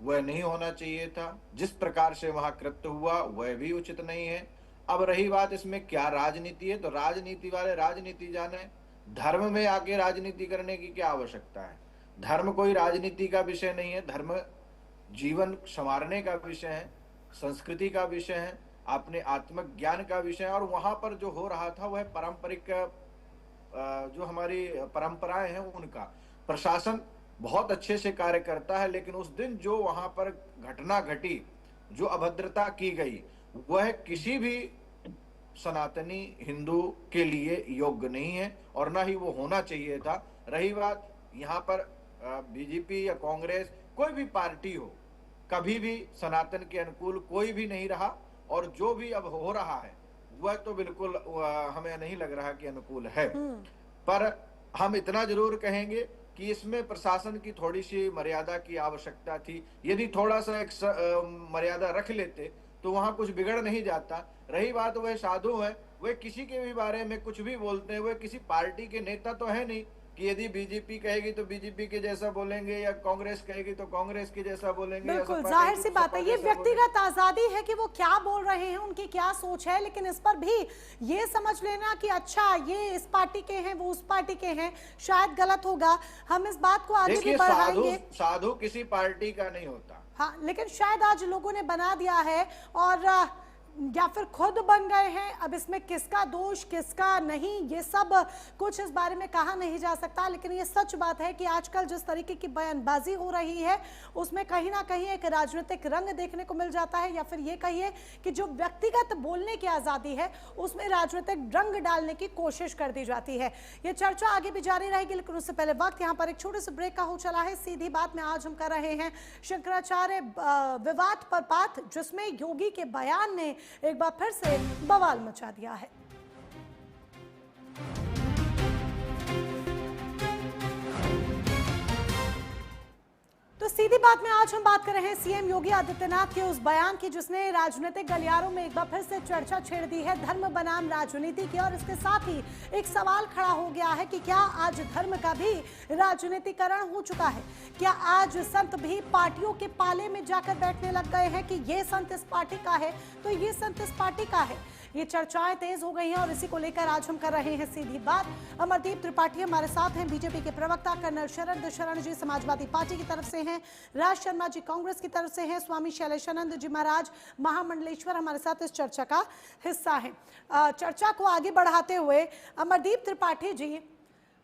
वह नहीं होना चाहिए था। जिस प्रकार से वहां कृत्य हुआ वह भी उचित नहीं है। अब रही बात इसमें क्या राजनीति है, तो राजनीति वाले राजनीति जाने, धर्म में आके राजनीति करने की क्या आवश्यकता है? धर्म कोई राजनीति का विषय नहीं है, धर्म जीवन संवारने का विषय है, संस्कृति का विषय है, अपने आत्मज्ञान का विषय है। और वहां पर जो हो रहा था वह पारंपरिक जो हमारी परंपराएं हैं उनका प्रशासन बहुत अच्छे से कार्य करता है। लेकिन उस दिन जो वहां पर घटना घटी, जो अभद्रता की गई, वह किसी भी सनातनी हिंदू के लिए योग्य नहीं है और ना ही वो होना चाहिए था। रही बात यहाँ पर बीजेपी या कांग्रेस, कोई भी पार्टी हो, कभी भी सनातन के अनुकूल कोई भी नहीं रहा, और जो भी अब हो रहा है वह तो बिल्कुल हमें नहीं लग रहा कि अनुकूल है। पर हम इतना जरूर कहेंगे कि इसमें प्रशासन की थोड़ी सी मर्यादा की आवश्यकता थी। यदि थोड़ा सा एक मर्यादा रख लेते तो वहां कुछ बिगड़ नहीं जाता। रही बात, वह साधु है, वह किसी के भी बारे में कुछ भी बोलते हैं, वह किसी पार्टी के नेता तो है नहीं कि यदि बीजेपी कहेगी तो बीजेपी के जैसा बोलेंगे या कांग्रेस कहेगी तो कांग्रेस के जैसा बोलेंगे।
बिल्कुल जाहिर सी बात है, ये व्यक्तिगत आजादी है कि वो क्या बोल रहे हैं, उनकी क्या सोच है, लेकिन इस पर भी ये समझ लेना कि अच्छा ये इस पार्टी के हैं, वो उस पार्टी के हैं, शायद गलत होगा। हम इस बात को आगे भी बढ़ाएंगे।
साधु किसी पार्टी का नहीं होता।
हाँ, लेकिन शायद आज लोगों ने बना दिया है, और या फिर खुद बन गए हैं। अब इसमें किसका दोष किसका नहीं, ये सब कुछ इस बारे में कहा नहीं जा सकता, लेकिन ये सच बात है कि आजकल जिस तरीके की बयानबाजी हो रही है उसमें कहीं ना कहीं एक राजनीतिक रंग देखने को मिल जाता है, या फिर ये कहिए कि जो व्यक्तिगत बोलने की आज़ादी है उसमें राजनीतिक रंग डालने की कोशिश कर दी जाती है। ये चर्चा आगे भी जारी रहेगी, लेकिन उससे पहले वक्त यहाँ पर एक छोटे से ब्रेक का हो चला है। सीधी बात में आज हम कर रहे हैं शंकराचार्य विवाद पर बात, जिसमें योगी के बयान ने एक बार फिर से बवाल मचा दिया है। तो सीधी बात में आज हम बात कर रहे हैं सीएम योगी आदित्यनाथ के उस बयान की जिसने राजनीतिक गलियारों में एक बार फिर से चर्चा छेड़ दी है, धर्म बनाम राजनीति की। और इसके साथ ही एक सवाल खड़ा हो गया है कि क्या आज धर्म का भी राजनीतिकरण हो चुका है? क्या आज संत भी पार्टियों के पाले में जाकर बैठने लग गए हैं कि ये संत इस पार्टी का है तो ये संत इस पार्टी का है? ये चर्चाएं तेज हो गई हैं और इसी को लेकर आज हम कर रहे हैं सीधी बात। अमरदीप त्रिपाठी हमारे साथ हैं, बीजेपी के प्रवक्ता कर्नल शरण जी समाजवादी पार्टी की तरफ से हैं, राज शर्मा जी कांग्रेस की तरफ से हैं, स्वामी शैलेशानंद जी महाराज महामंडलेश्वर हमारे साथ इस चर्चा का हिस्सा हैं। चर्चा को आगे बढ़ाते हुए अमरदीप त्रिपाठी जी,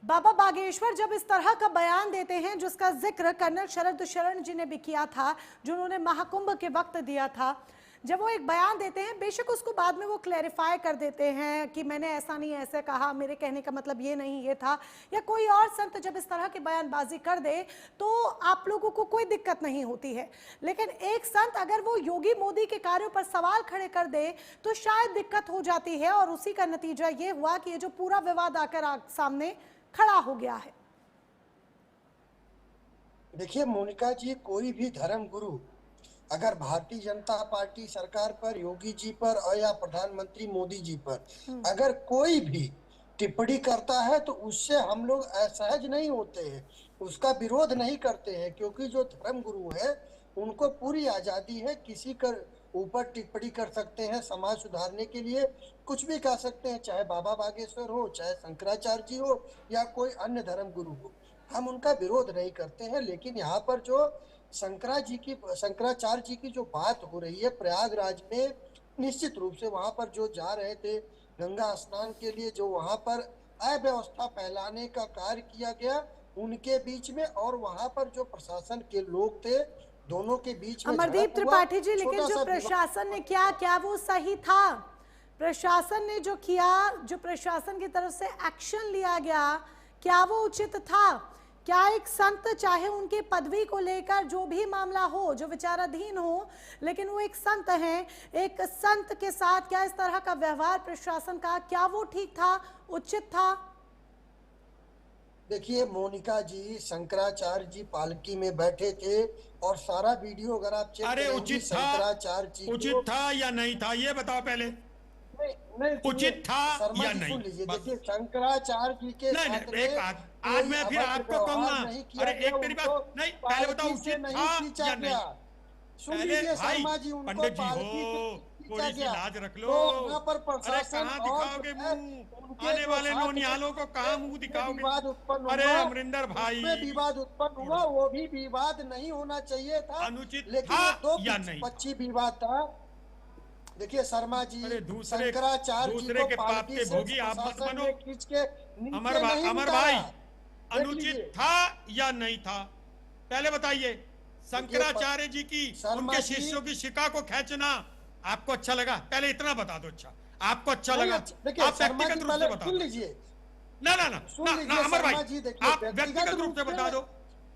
बाबा बागेश्वर जब इस तरह का बयान देते हैं जिसका जिक्र कर्नल शरण जी ने भी किया था, जिन्होंने महाकुंभ के वक्त दिया था, जब वो एक बयान देते हैं बेशक उसको बाद में वो क्लैरिफाई कर देते हैं कि मैंने ऐसा नहीं ऐसे कहा, मेरे कहने का मतलब ये नहीं ये था, या कोई और संत जब इस तरह की बयानबाजी कर दे तो आप लोगों को कोई दिक्कत नहीं होती है। लेकिन एक संत अगर वो योगी मोदी के कार्यों पर सवाल खड़े कर दे तो शायद दिक्कत हो जाती है, और उसी का नतीजा ये हुआ कि ये जो पूरा विवाद आकर सामने खड़ा हो गया है।
देखिए मोनिका जी, कोई भी धर्म गुरु अगर भारतीय जनता पार्टी सरकार पर, योगी जी पर और या प्रधानमंत्री मोदी जी पर अगर कोई भी टिप्पणी करता है तो उससे हम लोग असहज नहीं होते हैं, उसका विरोध नहीं करते हैं, क्योंकि जो धर्म गुरु है उनको पूरी आजादी है, किसी के ऊपर टिप्पणी कर सकते हैं, समाज सुधारने के लिए कुछ भी कह सकते हैं, चाहे बाबा बागेश्वर हो, चाहे शंकराचार्य जी हो या कोई अन्य धर्म गुरु हो, हम उनका विरोध नहीं करते हैं। लेकिन यहाँ पर जो शंकराचार्य जी की जो बात हो रही है प्रयागराज में, निश्चित रूप से वहां पर जो जा रहे थे गंगा स्नान के लिए, जो वहां पर अव्यवस्था फैलाने का कार्य किया गया उनके बीच में, और वहां पर जो प्रशासन के लोग थे दोनों के बीच में
अमरदीप त्रिपाठी जी, लेकिन जो प्रशासन ने किया क्या वो सही था? प्रशासन ने जो किया, जो प्रशासन की तरफ से एक्शन लिया गया, क्या वो उचित था? क्या एक संत, चाहे उनकी पदवी को लेकर जो भी मामला हो, जो विचाराधीन हो, लेकिन वो एक संत हैं, एक संत के साथ क्या इस तरह का व्यवहार प्रशासन का, क्या वो ठीक था, उचित था?
देखिए मोनिका जी, शंकराचार्य जी पालकी में बैठे थे और सारा वीडियो अगर आप चेक
अरे उचित था,
शंकराचार्य जी
उचित था या नहीं था ये बताओ पहले।
नहीं,
उचित था या नहीं?
देखिए शंकराचार्य जी के साथ
एक बात आज मैं फिर आपको कहूंगा, अरे एक मेरी बात नहीं, पहले बताओ उचित था या नहीं? पहले भाई पंडित जी हो, थोड़ी सी लाज रख लो। अरे कहाँ दिखाओगे मुंह? आने वाले नौनिहालों को कहाँ मुंह दिखाओगे? अरे अमरिंदर भाई,
विवाद उत्पन्न हुआ, वो भी विवाद नहीं होना चाहिए था,
अनुचित
था
या नहीं?
पक्षी विवाद था। देखिए शर्मा जी, शंकराचार्य जी
दूसरे के पाप के भोगी आप मत बनो। अमर भाई, अनुचित था या नहीं था पहले बताइए। शंकराचार्य जी की, उनके शिष्यों की शिका को खींचना आपको अच्छा लगा? पहले इतना बता दो। अच्छा आपको अच्छा लगा, आप व्यक्तिगत रूप से बता दो। ना अमर भाई, आप व्यक्तिगत रूप से बता दो,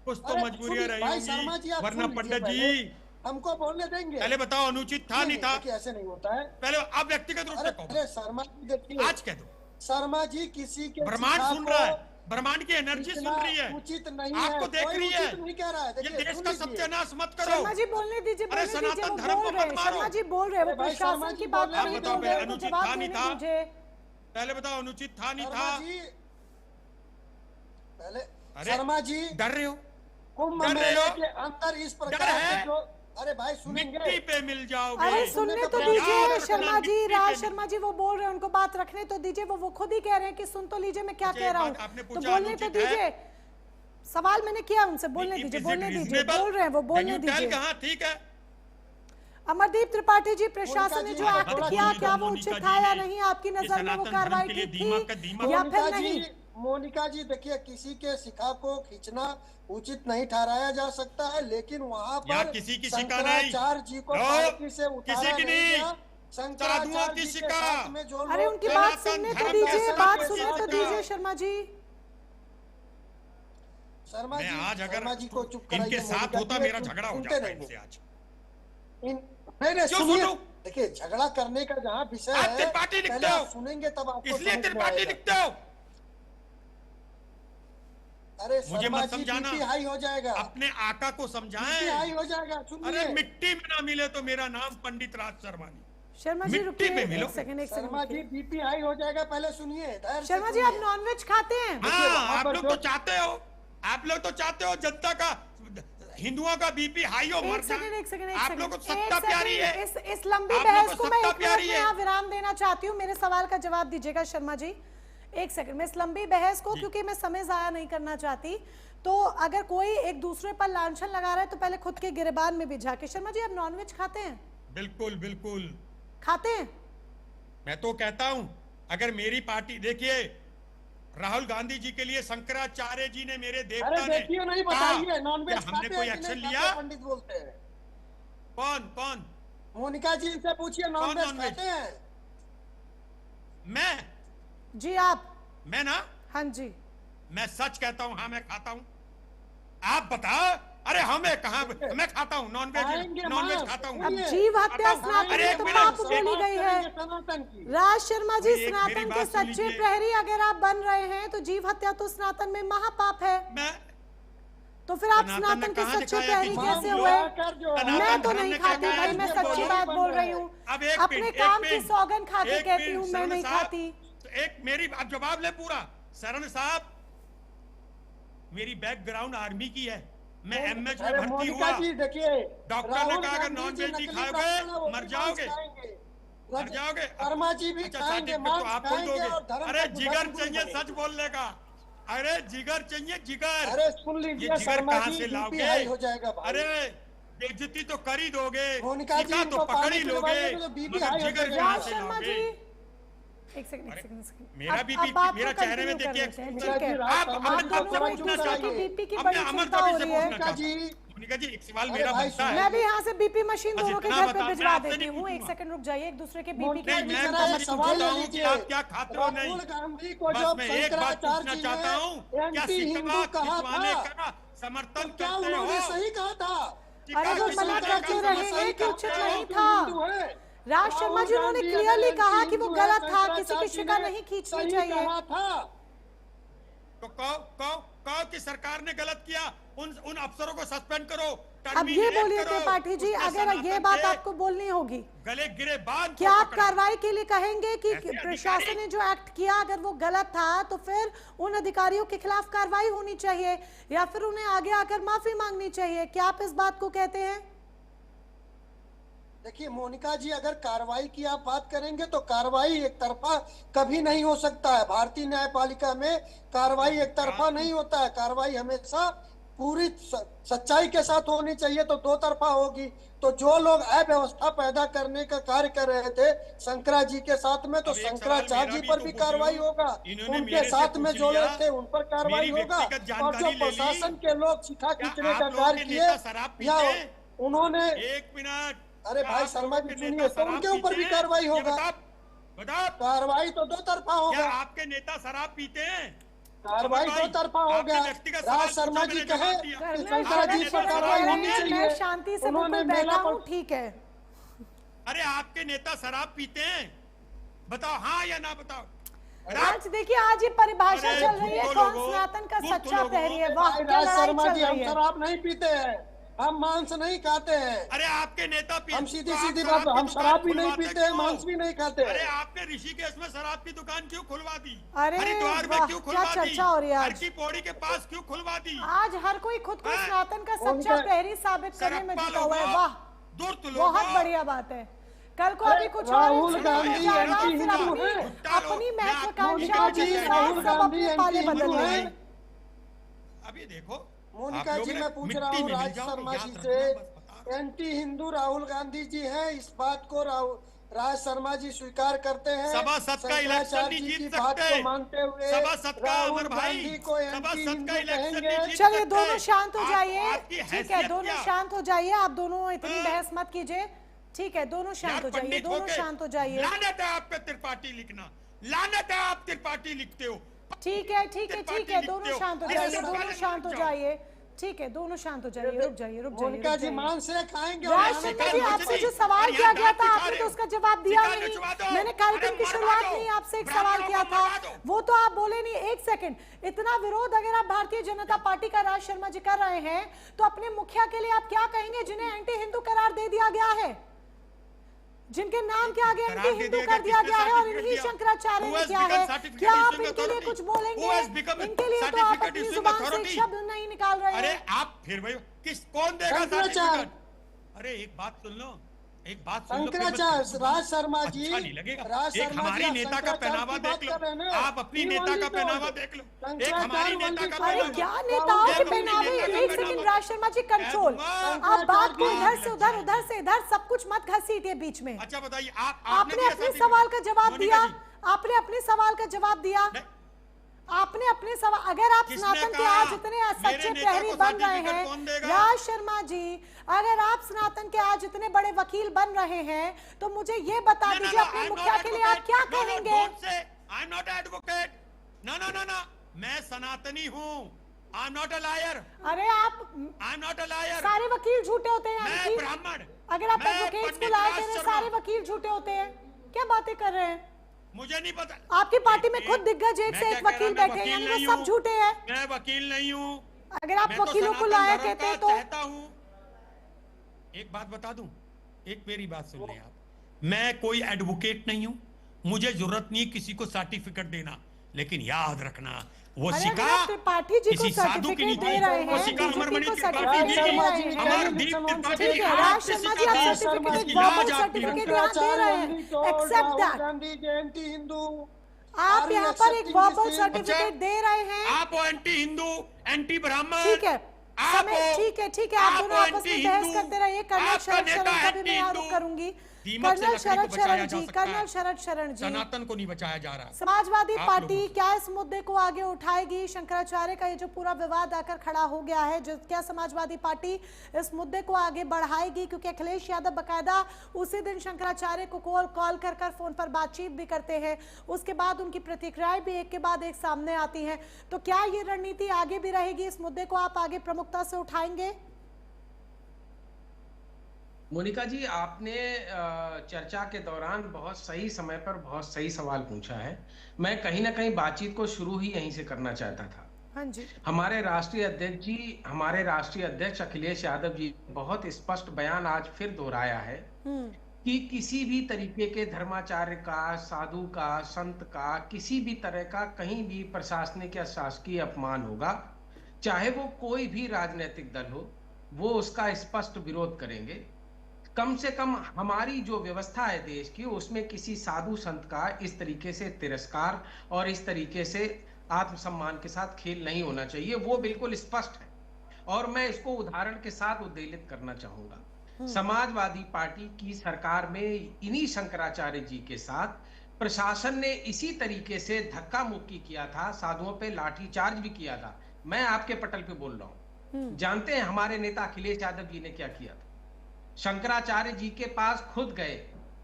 कुछ तो मजबूरियां रही होंगी, वरना पंडित जी
हमको बोलने देंगे?
पहले बताओ अनुचित था नहीं था?
ऐसे नहीं होता है,
पहले आप व्यक्तिगत रूप से कहो।
शर्मा जी देखिए,
आज कह दो।
शर्मा जी किसी के
ब्रह्मांड सुन रहा है, ब्रह्मांड की एनर्जी सुन रही है,
उचित नहीं
आपको देख रही है।
नहीं कह रहा है,
ये देश का सत्यानाश मत करो।
शर्मा जी बोलने दीजिए,
अरे सनातन धर्म को मत मारो।
शर्मा जी बोल रहे हैं, प्रशासन की बात
आप बताओ अनुचित था नहीं था? पहले बताओ अनुचित था नहीं था?
पहले शर्मा जी
डर रहे हो?
कुंभ मेले के अंदर इस प्रकार जो, अरे भाई सुनेंगे,
मिट्टी पे मिल जाओगे।
अरे सुनने तो दीजिए शर्मा जी, राज शर्मा जी वो बोल रहे हैं, उनको बात रखने तो दीजिए। वो खुद ही कह रहे हैं कि सुन तो लीजिए मैं क्या कह रहा हूँ, तो बोलने तो दीजिए। सवाल मैंने किया उनसे, बोलने दीजिए, बोलने दीजिए, बोल रहे हैं वो, बोलने दीजिए।
कहाँ ठीक है?
अमरदीप त्रिपाठी जी, प्रशासन ने जो
मोनिका जी,
एक्ट
थोड़ा
किया,
सुनिए
क्या
तो
वो
मोनिका
उचित
जी
था या
ने
नहीं? आपकी
ये
नजर में वो
सनातन
कार्रवाई
धर्म के लिए
ठीक
दीमक का
थी
दीमक
या फिर
मोनिका
नहीं?
जी, मोनिका जी देखिए, किसी के शिखा को खींचना उचित नहीं ठहराया जा सकता है, लेकिन वहां
यार
पर
किसी की शिका नहीं,
शंकराचार्य जी को
लो,
पालकी से उतारा
किसी की नहीं,
गया।
साधुओं
शंकराचार्य
की
जी के
शिका।
साथ में जो
अरे
लोग
उनकी
थे,
बात
सनातन
सुनने तो
धर्म
दीजिए,
के
बात
साथ
सुनने तो
शिका।
दीजिए शर्मा जी।
शर्मा
मैं
जी,
आज अगर
शर्मा जी को चुप कराइए।
इनके साथ
मोनिका
होता
जी,
मेरा
ये
झगड़ा हो
सुनते
जाता
नहीं
इनसे आज।
नहीं नहीं,
क्यों
सुनिए।
सुनूं?
देखिए, झगड़ा करने का जहाँ विषय
आप
है,
त्रिपाठी लिखते
पहले
हो।
आप सुनेंगे तब आपको
इसलिए
समझ में
त्रिपाठी
आएगा।
लिखते हो।
अरे
मुझे
शर्मा
मत
जी,
समझाना,
बीपी हाई हो जाएगा,
अपने आका को
बीपी
समझाएं।
हाई हो जाएगा।
अरे
सुनिए,
मिट्टी में ना मिले तो मेरा नाम पंडित राज शर्मा नहीं।
शर्मा जी
मिट्टी
रुकिए,
पे मिलो।
एक second
Sharma ji, BP high हो जाएगा, पहले सुनिए। धैर्य से
शर्मा जी, आप
सुनिए।
नॉनवेज खाते हैं?
देखिए,
हाँ,
वहाँ
आप
पर
लोग
जो-
तो चाहते हो, आप लोग तो चाहते हो जनता का, हिंदुओं का बीपी हाई हो, मर
एक सेकंड,
जाए।
एक सेकंड, एक
आप
सेकंड,
लोगों को
एक
सत्ता प्यारी
सेकंड।
है।
इस लंबी
आप लोगों
बहस
को
को मैं
सत्ता
एक मिनट
प्यारी
में
है।
यहाँ विराम देना चाहती हूँ। मेरे सवाल का जवाब दीजिएगा शर्मा जी, एक सेकंड में। इस लंबी बहस को, क्योंकि मैं समय जाया नहीं करना चाहती, तो अगर कोई एक दूसरे पर लांछन लगा रहा है तो पहले खुद के गिरेबान में भी झाके। शर्मा जी, आप नॉनवेज खाते हैं?
बिल्कुल बिल्कुल
खाते हैं?
मैं तो कहता हूं, अगर मेरी पार्टी, देखिए राहुल गांधी जी के लिए शंकराचार्य जी ने, मेरे देवता
अरे
ने
देखिए, नहीं
कहा
बताइए,
कि
नॉनवेज
हमने
खाते
कोई
हैं कि
एक्शन
नहीं
लिया।
खाते? पंडित बोलते हैं।
कौन कौन?
मोनिका जी से पूछिए, नॉनवेज
नॉनवेज?
खाते हैं?
मैं
जी आप?
मैं ना,
हाँ जी।
मैं सच कहता हूं, हाँ मैं खाता हूं। आप बताओ। अरे हमें कहा, मैं खाता हूं नॉनवेज,
खाएंगे
नॉनवेज
मांस।
खाता हूं।
अब जीव हत्या स्नातन
अरे
में तो
मेरा-
पाप बोली गई है।
सनातन की।
राज शर्मा जी,
मेरी
सनातन के
बात सुन
सच्चे
लीजिए।
प्रहरी अगर आप बन रहे हैं तो जीव हत्या तो सनातन में महापाप है।
मैं
तो फिर आप
सनातन ने
सनातन के
कहाँ
सच्चे
दिखाया
प्रहरी
कि
कैसे
हम
हुए?
सनातन
मैं तो
धर्म
नहीं
ने
खाती
क्या
भाई,
कहा
मैं
इसमें
सच्ची
बोलो।
बात बोल रही हूँ।
अब एक
अपने
मिनट,
काम
एक
की
मिनट,
सौगंध खा के
एक
कहती
मिनट,
हूँ, मैं
शरण
नहीं
साहब,
खाती।
तो एक मेरी, आप जवाब ले पूरा। शरण साहब, मेरी बैकग्राउंड आर्मी की है, मैं एमएच में
अरे
भर्ती
मोनिका
हुआ।
जी, देखिए,
डॉक्टर ने
राहुल
कहा अगर
गांधी
नॉन
जी
वेज नहीं
नकली
खाओगे
डॉक्टर हैं, वो
मर
भी
जाओगे,
मांस खाएंगे।
मर जाओगे।
शर्मा जी भी
अच्छा,
खाएंगे,
सर्टिफिकेट तो
मांस
आप खोल
खाएंगे
दोगे।
और धर्म
अरे
का
जिगर
गुरु
चाहिए
बनेंगे।
सच बोलने का। अरे जिगर चाहिए, जिगर।
अरे सुन
ये
लीजिए
जिगर
शर्मा
कहाँ
जी,
से
बीपी
लाओगे?
हाई हो जाएगा भाई।
अरे बेइज्जती तो कर ही दोगे,
मोनिका जी,
शिका तो
इनको
पकड़
पानी
ही
पिलवाइए
लोगे,
तो बीपी
मगर
हाई हो
जिगर
जाएगा।
कहाँ
राज
से
शर्मा
लाओगे?
जी, एक सेकंड, एक सेकंड, एक सेकंड।
मेरा
अब
बीपी,
बात को
मेरा चेहरे में
continue
देखिए,
कर लेते हैं,
मोनिका
ठीक
जी,
है।
राज
आप
शर्मा
आप
जी
दोनों
को
को
थोड़ा
एक
चुप
दूसरे की
कराइए।
बीपी की
अब
बड़ी
मैं अमर
चिंता
कवि
हो
से
रही है।
पूछना
मोनिका
चाहता हूं।
जी,
मोनिका जी, एक सवाल
अरे
मेरा
भाई
बनता है।
मैं भी यहाँ से बीपी मशीन
बस
दोनों के
इतना
घर पे
बताओ, मैं
भिजवा
आपसे
देती
नहीं
हूँ। एक
पूछूंगा।
सेकंड रुक जाइए, एक दूसरे के बीपी
मोनिका
की
नहीं,
जी,
मैं
जरा
तो
एक
सिर्फ
सवाल
पूछता
ले
हूं कि
लीजिए।
आप क्या खाते हो नहीं।
राहुल गांधी को
बस
जब
मैं एक बात
शंकराचार्य
पूछना
जी
चाहता
ने
हूं, क्या
एंटी हिंदू
शिकवा
कहा
खिंचवाने
था,
का समर्थन
तो क्या
करते
उन्होंने
हो?
सही कहा था?
अरे वो मना करते रहे हैं कि उचित नहीं था। राज शर्मा जी, उन्होंने क्लियरली कहा कि वो गलत था, किसी की शिका नहीं खींचनी चाहिए।
तो कहो कि सरकार ने गलत किया, उन अफसरों को सस्पेंड करो।
अब ये बोलिए त्रिपाठी जी, अगर ये बात आपको बोलनी होगी,
गले गिरे बाद
क्या आप कार्रवाई के लिए कहेंगे कि प्रशासन ने जो एक्ट किया अगर वो गलत था तो फिर उन अधिकारियों के खिलाफ कार्रवाई होनी चाहिए या फिर उन्हें आगे आकर माफी मांगनी चाहिए? क्या आप इस बात को कहते हैं?
देखिए मोनिका जी, अगर कार्रवाई की आप बात करेंगे तो कार्रवाई एक तरफा कभी नहीं हो सकता है। भारतीय न्यायपालिका में कार्रवाई एक तरफा नहीं होता है। कार्रवाई हमेशा पूरी सच्चाई के साथ होनी चाहिए, तो दो तरफा होगी। तो जो लोग अव्यवस्था पैदा करने का कार्य कर रहे थे शंकराचार्य जी के साथ में, तो शंकराचार्य जी पर भी कार्रवाई होगा, उनके साथ में जो लोग थे उन पर कार्रवाई होगा। और जो प्रशासन के लोग शिखा खींचने का कार्य किए या उन्होंने,
एक मिनट,
अरे भाई शर्मा जी सुनिए, तो उनके ऊपर भी कार्रवाई होगा। कार्रवाई तो दो तरफा होगा।
आपके नेता शराब पीते हैं?
कार्रवाई दो तरफा हो गया। राज शर्मा जी कहे कि शंकराचार्य जी पर कार्रवाई होनी चाहिए।
मैं शांति से
उन्होंने
बैठा हूं, ठीक है।
अरे आपके नेता शराब पीते हैं? बताओ हाँ या ना बताओ।
आज देखिए, आज ये परिभाषा चल रही है कौन सनातन का सच्चा प्रहरी है। वाह, क्या
राज
लड़ाई
शर्मा
चल
जी,
रही
हम
है।
शराब नहीं पीते हैं, हम मांस नहीं खाते हैं।
अरे आपके नेता
हम सीधी सीधी बात, हम शराब भी नहीं पीते हैं, मांस भी नहीं खाते।
अरे आपने ऋषिकेश में शराब की दुकान क्यों खुलवा दी?
अरे
हरिद्वार में
वाह,
क्यों
क्या
खुलवा दी?
चर्चा हो रही है आज।
हर की पौड़ी के पास क्यों खुलवा दी?
आज हर कोई खुद को
हाँ?
सनातन का सच्चा प्रहरी साबित करने में जुटा हुआ है। वाह, बहुत बढ़िया बात है। कल को अभी कुछ और
राहुल गांधी
जाएगा,
एंटी
फिर
हिंदू
अपनी
है।
अपनी महत्वाकांक्षा
मोनिका जी, राहुल
सब
गांधी
अपने पाले
एंटी
बदल
हिंदू
रहे
है।
हैं।
अभी देखो
मोनिका जी, मैं पूछ रहा हूँ राज शर्मा जी से, एंटी हिंदू राहुल गांधी जी हैं, इस बात को राज शर्मा जी स्वीकार करते हैं।
सभासद का इलेक्शन नहीं जीत सकते,
मानते हुए
सभासद का अमर भाई,
गांधी को एंटी
सभासद
हिंदू
का इलेक्शन नहीं
कहेंगे।
जीत
चलिए
सकते।
दोनों शांत हो जाइए, ठीक है, दोनों
क्या?
शांत हो जाइए, आप दोनों इतनी बहस मत कीजिए, ठीक है, दोनों शांत हो जाइए,
पंडित
दोनों
होके
शांत हो जाइए,
लानत है आप पे त्रिपाठी लिखना, लानत है आप त्रिपाठी लिखते हो।
ठीक है, ठीक है, ठीक है, दोनों शांत हो जाइए, दोनों
पहले
शांत हो
रुक
जाइए, ठीक है, दोनों शांत हो जाइए, रुक जाइए, रुक जाइए,
मोनिका
रुक
जी
जाइए।
मान से खाएंगे।
राज शर्मा जी, आपसे जो सवाल किया गया था आपने तो उसका जवाब दिया नहीं। मैंने कार्यक्रम की शुरुआत में ही आपसे एक सवाल किया था, वो तो आप बोले नहीं। एक सेकंड, इतना विरोध अगर आप भारतीय जनता पार्टी का राज शर्मा जी कर रहे हैं तो अपने मुखिया के लिए आप क्या कहेंगे जिन्हें एंटी हिंदू करार दे दिया गया है, जिनके नाम के आगे एंटी हिंदू कर दिया गया है और इन्हीं शंकराचार्य ने किया है? क्या आप इनके लिए कुछ बोलेंगे? इनके लिए तो आप अपनी जुबान से एक शब्द नहीं निकाल रहे हैं।
अरे आप फिर भाई कौन देगा सर्टिफिकेट? अरे एक बात सुन लो, एक बात सुन लो,
शंकराचार्य राज शर्मा जी,
अच्छा नहीं लगेगा।
राज
एक
शर्मा
हमारी
जी,
नेता का पहनावा देख लो, आप अपनी नेता का पहनावा देख लो, एक हमारी नेता का
अरे
पहनावा।
क्या नेताओं के पहनावे? एक सेकंड राज शर्मा जी, कंट्रोल, आप बात को इधर से उधर, उधर से इधर, सब कुछ मत घसीटिए बीच में।
अच्छा बताइए,
आपने अपने सवाल का जवाब दिया, आपने अपने सवाल का जवाब दिया, आपने अपने सवाल, अगर आप सनातन के आज इतने सच्चे प्रहरी बन रहे हैं राज शर्मा जी, अगर आप सनातन के आज इतने बड़े वकील बन रहे हैं तो मुझे ये बता दीजिए अपने मुखिया के लिए आप क्या कहेंगे?
I am not advocate, no, मैं सनातनी हूँ, I am not a liar.
अरे आप,
I am not a liar,
सारे वकील झूठे होते हैं,
मैं ब्राह्मण,
अगर आप एडवोकेट्स को लाए थे सारे वकील झूठे होते हैं, क्या बातें कर रहे हैं?
मुझे नहीं पता,
आपकी पार्टी में खुद दिग्गज एक से एक वकील बैठे हैं, यानी वो सब झूठे हैं।
मैं वकील नहीं हूँ,
अगर आप वकीलों को लाया कहते हैं तो
एक बात बता दूं, एक मेरी बात सुन लें आप, मैं कोई एडवोकेट नहीं हूं, मुझे जरूरत नहीं किसी को सर्टिफिकेट देना, लेकिन याद रखना वो सिक्का
त्रिपाठी जी को सर्टिफिकेट दे रहे हैं,
सिक्का अमरमणि
त्रिपाठी जी दे रहे हैं,
अमरदीप त्रिपाठी
ठीक है, राज शर्मा जी आप सर्टिफिकेट, वर्बल सर्टिफिकेट यहाँ दे रहे हैं, except that.
Gandhi anti Hindu,
आप यहाँ पर एक वर्बल सर्टिफिकेट दे रहे हैं,
आप एंटी हिंदू, एंटी ब्राह्मण,
ठीक है, समय ठीक है, ठीक है, आप दोनों आपस में बहस करते रहिए। कर्नल शरद शरण का भी मैं आरोप करूंगी, कर्नल शरद शरण जी, कर्नल शरद शरण जी,
सनातन को नहीं बचाया जा रहा।
समाजवादी पार्टी क्या इस मुद्दे को आगे उठाएगी? शंकराचार्य का ये जो पूरा विवाद आकर खड़ा हो गया है, जो क्या समाजवादी पार्टी इस मुद्दे को आगे बढ़ाएगी? क्योंकि अखिलेश यादव बकायदा उसी दिन शंकराचार्य को कॉल कर फोन पर बातचीत भी करते हैं, उसके बाद उनकी प्रतिक्रियाएं भी एक के बाद एक सामने आती हैं। तो क्या ये रणनीति आगे भी रहेगी? इस मुद्दे को आप आगे प्रमुखता से उठाएंगे?
मोनिका जी, आपने चर्चा के दौरान बहुत सही समय पर बहुत सही सवाल पूछा है। मैं कहीं ना कहीं बातचीत को शुरू ही यहीं से करना चाहता था।
हाँ जी। हमारे
राष्ट्रीय अध्यक्ष अखिलेश यादव जी बहुत स्पष्ट बयान आज फिर दोहराया है कि किसी भी तरीके के धर्माचार्य का, साधु का, संत का, किसी भी तरह का कहीं भी प्रशासनिक या शासकीय अपमान होगा, चाहे वो कोई भी राजनीतिक दल हो, वो उसका स्पष्ट विरोध करेंगे। कम से कम हमारी जो व्यवस्था है देश की, उसमें किसी साधु संत का इस तरीके से तिरस्कार और इस तरीके से आत्मसम्मान के साथ खेल नहीं होना चाहिए, वो बिल्कुल स्पष्ट है। और मैं इसको उदाहरण के साथ उद्वेलित करना चाहूंगा। समाजवादी पार्टी की सरकार में इन्हीं शंकराचार्य जी के साथ प्रशासन ने इसी तरीके से धक्का मुक्की किया था, साधुओं पे लाठीचार्ज भी किया था। मैं आपके पटल पे बोल रहा हूं। जानते हैं हमारे नेता अखिलेश यादव जी ने क्या किया था? शंकराचार्य जी के पास खुद गए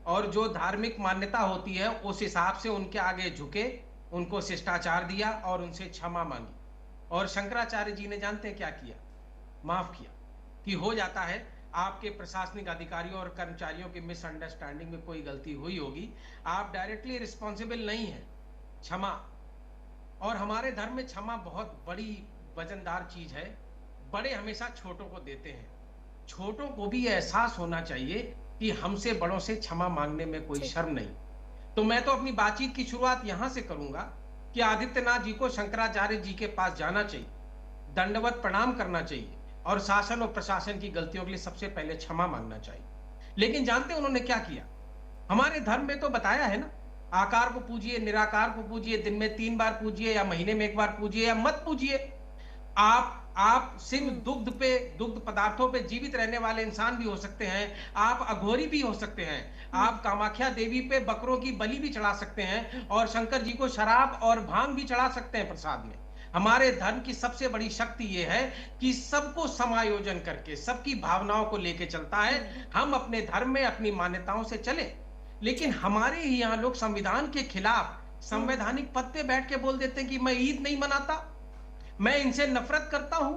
और जो धार्मिक मान्यता होती है उस हिसाब से उनके आगे झुके, उनको शिष्टाचार दिया और उनसे क्षमा मांगी। और शंकराचार्य जी ने जानते हैं क्या किया? माफ किया कि हो जाता है, आपके प्रशासनिक अधिकारियों और कर्मचारियों की मिसअंडरस्टैंडिंग में कोई गलती हुई होगी, आप डायरेक्टली रिस्पॉन्सिबल नहीं है, क्षमा। और हमारे धर्म में क्षमा बहुत बड़ी वजनदार चीज है। बड़े हमेशा छोटों को देते हैं, छोटों को भी एहसास होना चाहिए कि हमसे बड़ों से क्षमा मांगने में कोई शर्म नहीं। तो मैं तो अपनी बातचीत की शुरुआत यहां से करूंगा कि आदित्यनाथ जी को शंकराचार्य जी के पास जाना चाहिए, दंडवत प्रणाम करना चाहिए और शासन और प्रशासन की गलतियों के लिए सबसे पहले क्षमा मांगना चाहिए। लेकिन जानते उन्होंने क्या किया? हमारे धर्म में तो बताया है ना, आकार को पूजिए, निराकार को पूजिए, दिन में 3 बार पूजिए या महीने में 1 बार पूजिए या मत पूजिए। आप आप सिर्फ दुग्ध पदार्थों पे जीवित रहने वाले इंसान भी हो सकते हैं, आप अघोरी भी हो सकते हैं, आप कामाख्या देवी पे बकरों की बलि भी चढ़ा सकते हैं और शंकर जी को शराब और भांग भी चढ़ा सकते हैं प्रसाद में। हमारे धर्म की सबसे बड़ी शक्ति यह है कि सबको समायोजन करके सबकी भावनाओं को लेके चलता है। हम अपने धर्म में अपनी मान्यताओं से चले, लेकिन हमारे ही यहाँ लोग संविधान के खिलाफ संवैधानिक पद पे बैठ के बोल देते हैं कि मैं ईद नहीं मनाता, मैं इनसे नफरत करता हूं।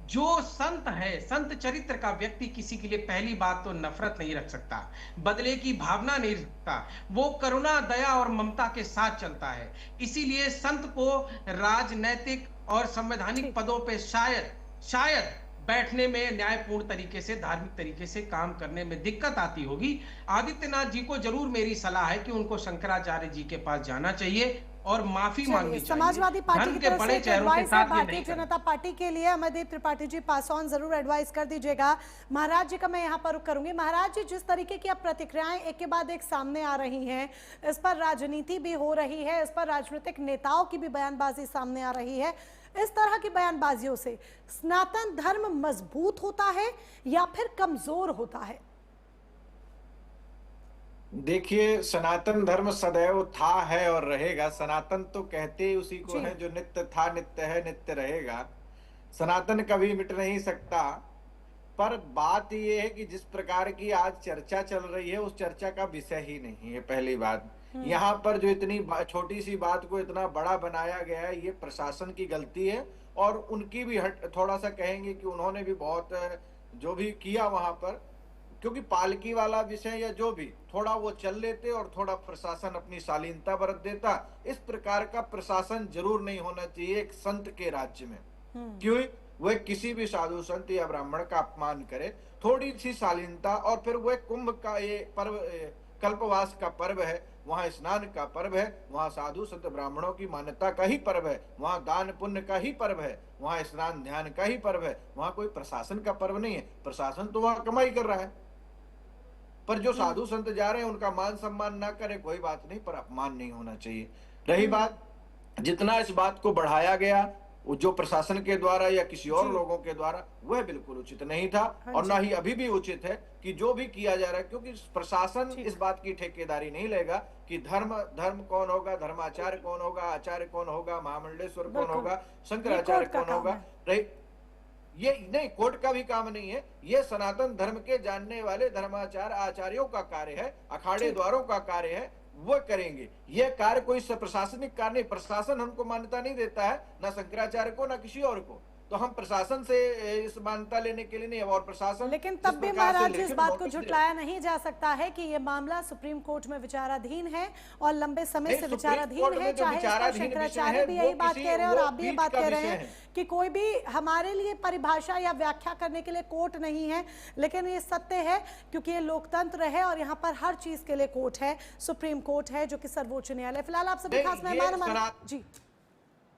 जो संत है, संत चरित्र का व्यक्ति किसी के लिए पहली बात तो नफरत नहीं रख सकता, बदले की भावना नहीं रखता, वो करुणा, दया और ममता के साथ चलता है। इसीलिए संत को राजनैतिक और संवैधानिक पदों पे शायद बैठने में न्यायपूर्ण तरीके से, धार्मिक तरीके से काम करने में दिक्कत आती होगी। आदित्यनाथ जी को जरूर मेरी सलाह है कि उनको शंकराचार्य जी के पास जाना चाहिए और माफी मांगनी चाहिए।
समाजवादी पार्टी की तरफ से एडवाइस है भारतीय जनता पार्टी के लिए। अमरदीप त्रिपाठी जी, पास ऑन जरूर एडवाइस कर दीजिएगा। महाराज जी का मैं यहाँ पर रुख करूंगी। महाराज जी, जिस तरीके की अब प्रतिक्रियाएं एक के बाद एक सामने आ रही हैं, इस पर राजनीति भी हो रही है, इस पर राजनीतिक नेताओं की भी बयानबाजी सामने आ रही है, इस तरह की बयानबाजियों से सनातन धर्म मजबूत होता है या फिर कमजोर होता है?
देखिए, सनातन धर्म सदैव था, है और रहेगा। सनातन तो कहते ही उसी को है जो नित्य था, नित्य है, नित्य रहेगा। सनातन कभी मिट नहीं सकता। पर बात यह है कि जिस प्रकार की आज चर्चा चल रही है, उस चर्चा का विषय ही नहीं है। पहली बात, यहाँ पर जो इतनी छोटी सी बात को इतना बड़ा बनाया गया है, ये प्रशासन की गलती है। और उनकी भी थोड़ा सा कहेंगे कि उन्होंने भी बहुत जो भी किया वहां पर, क्योंकि पालकी वाला विषय या जो भी थोड़ा वो चल लेते और थोड़ा प्रशासन अपनी शालीनता बरत देता। इस प्रकार का प्रशासन जरूर नहीं होना चाहिए एक संत के राज्य में। क्यों? वह किसी भी साधु संत या ब्राह्मण का अपमान करे, थोड़ी सी शालीनता। और फिर वह कुंभ का ये पर्व, कल्पवास का पर्व है, वहां स्नान का पर्व है, वहां साधु संत ब्राह्मणों की मान्यता का ही पर्व है, वहां दान पुण्य का ही पर्व है, वहां स्नान ध्यान का ही पर्व है, वहां कोई प्रशासन का पर्व नहीं है। प्रशासन तो वहां कमाई कर रहा है, पर जो साधु संत जा रहे हैं उनका मान सम्मान ना करे कोई बात नहीं, पर अपमान नहीं होना चाहिए। रही बात, जितना इस बात को बढ़ाया गया जो प्रशासन के द्वारा या किसी और लोगों के द्वारा, वह बिल्कुल उचित नहीं था। और ना ही अभी भी उचित है कि जो भी किया जा रहा है, क्योंकि प्रशासन इस बात की ठेकेदारी नहीं लेगा कि धर्म कौन होगा, धर्माचार्य कौन होगा, आचार्य कौन होगा, महामंडलेश्वर कौन होगा, शंकराचार्य कौन होगा। ये नहीं, कोर्ट का भी काम नहीं है। ये सनातन धर्म के जानने वाले धर्माचार्य आचार्यों का कार्य है, अखाड़े द्वारों का कार्य है, वो करेंगे। यह कार्य कोई प्रशासनिक कार्य नहीं। प्रशासन हमको मान्यता नहीं देता है, ना शंकराचार्य को ना किसी और को। तो हम प्रशासन से इस मान्यता लेने के लिए नहीं। और प्रशासन,
लेकिन तब भी महाराज इस बात को झुटलाया नहीं जा सकता है कि ये मामला सुप्रीम कोर्ट में विचाराधीन है और लंबे समय से विचाराधीन है। चाहे शंकराचार्य भी यही बात कह रहे हैं और आप भी ये बात कह रहे हैं कि कोई भी हमारे लिए परिभाषा या व्याख्या करने के लिए कोर्ट नहीं है, लेकिन ये सत्य है क्योंकि ये लोकतंत्र है और यहाँ पर हर चीज के लिए कोर्ट है, सुप्रीम कोर्ट है जो कि सर्वोच्च न्यायालय। फिलहाल आप सभी खास मेहमान जी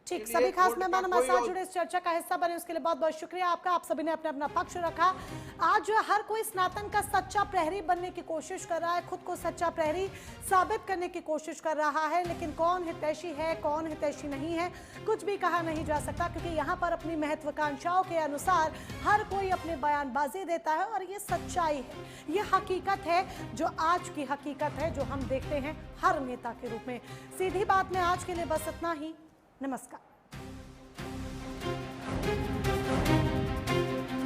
ठीक, सभी खास मेहमान हमारे साथ जुड़े, इस चर्चा का हिस्सा बने, उसके लिए बहुत बहुत शुक्रिया आपका। आप सभी ने अपना अपना पक्ष रखा। आज हर कोई सनातन का सच्चा प्रहरी बनने की कोशिश कर रहा है, खुद को सच्चा प्रहरी साबित करने की कोशिश कर रहा है, लेकिन कौन हितैषी है, कौन हितैषी नहीं है, कुछ भी कहा नहीं जा सकता, क्योंकि यहाँ पर अपनी महत्वाकांक्षाओं के अनुसार हर कोई अपने बयानबाजी देता है और ये सच्चाई है, ये हकीकत है, जो आज की हकीकत है, जो हम देखते हैं हर नेता के रूप में। सीधी बात में आज के लिए बस इतना ही। नमस्कार।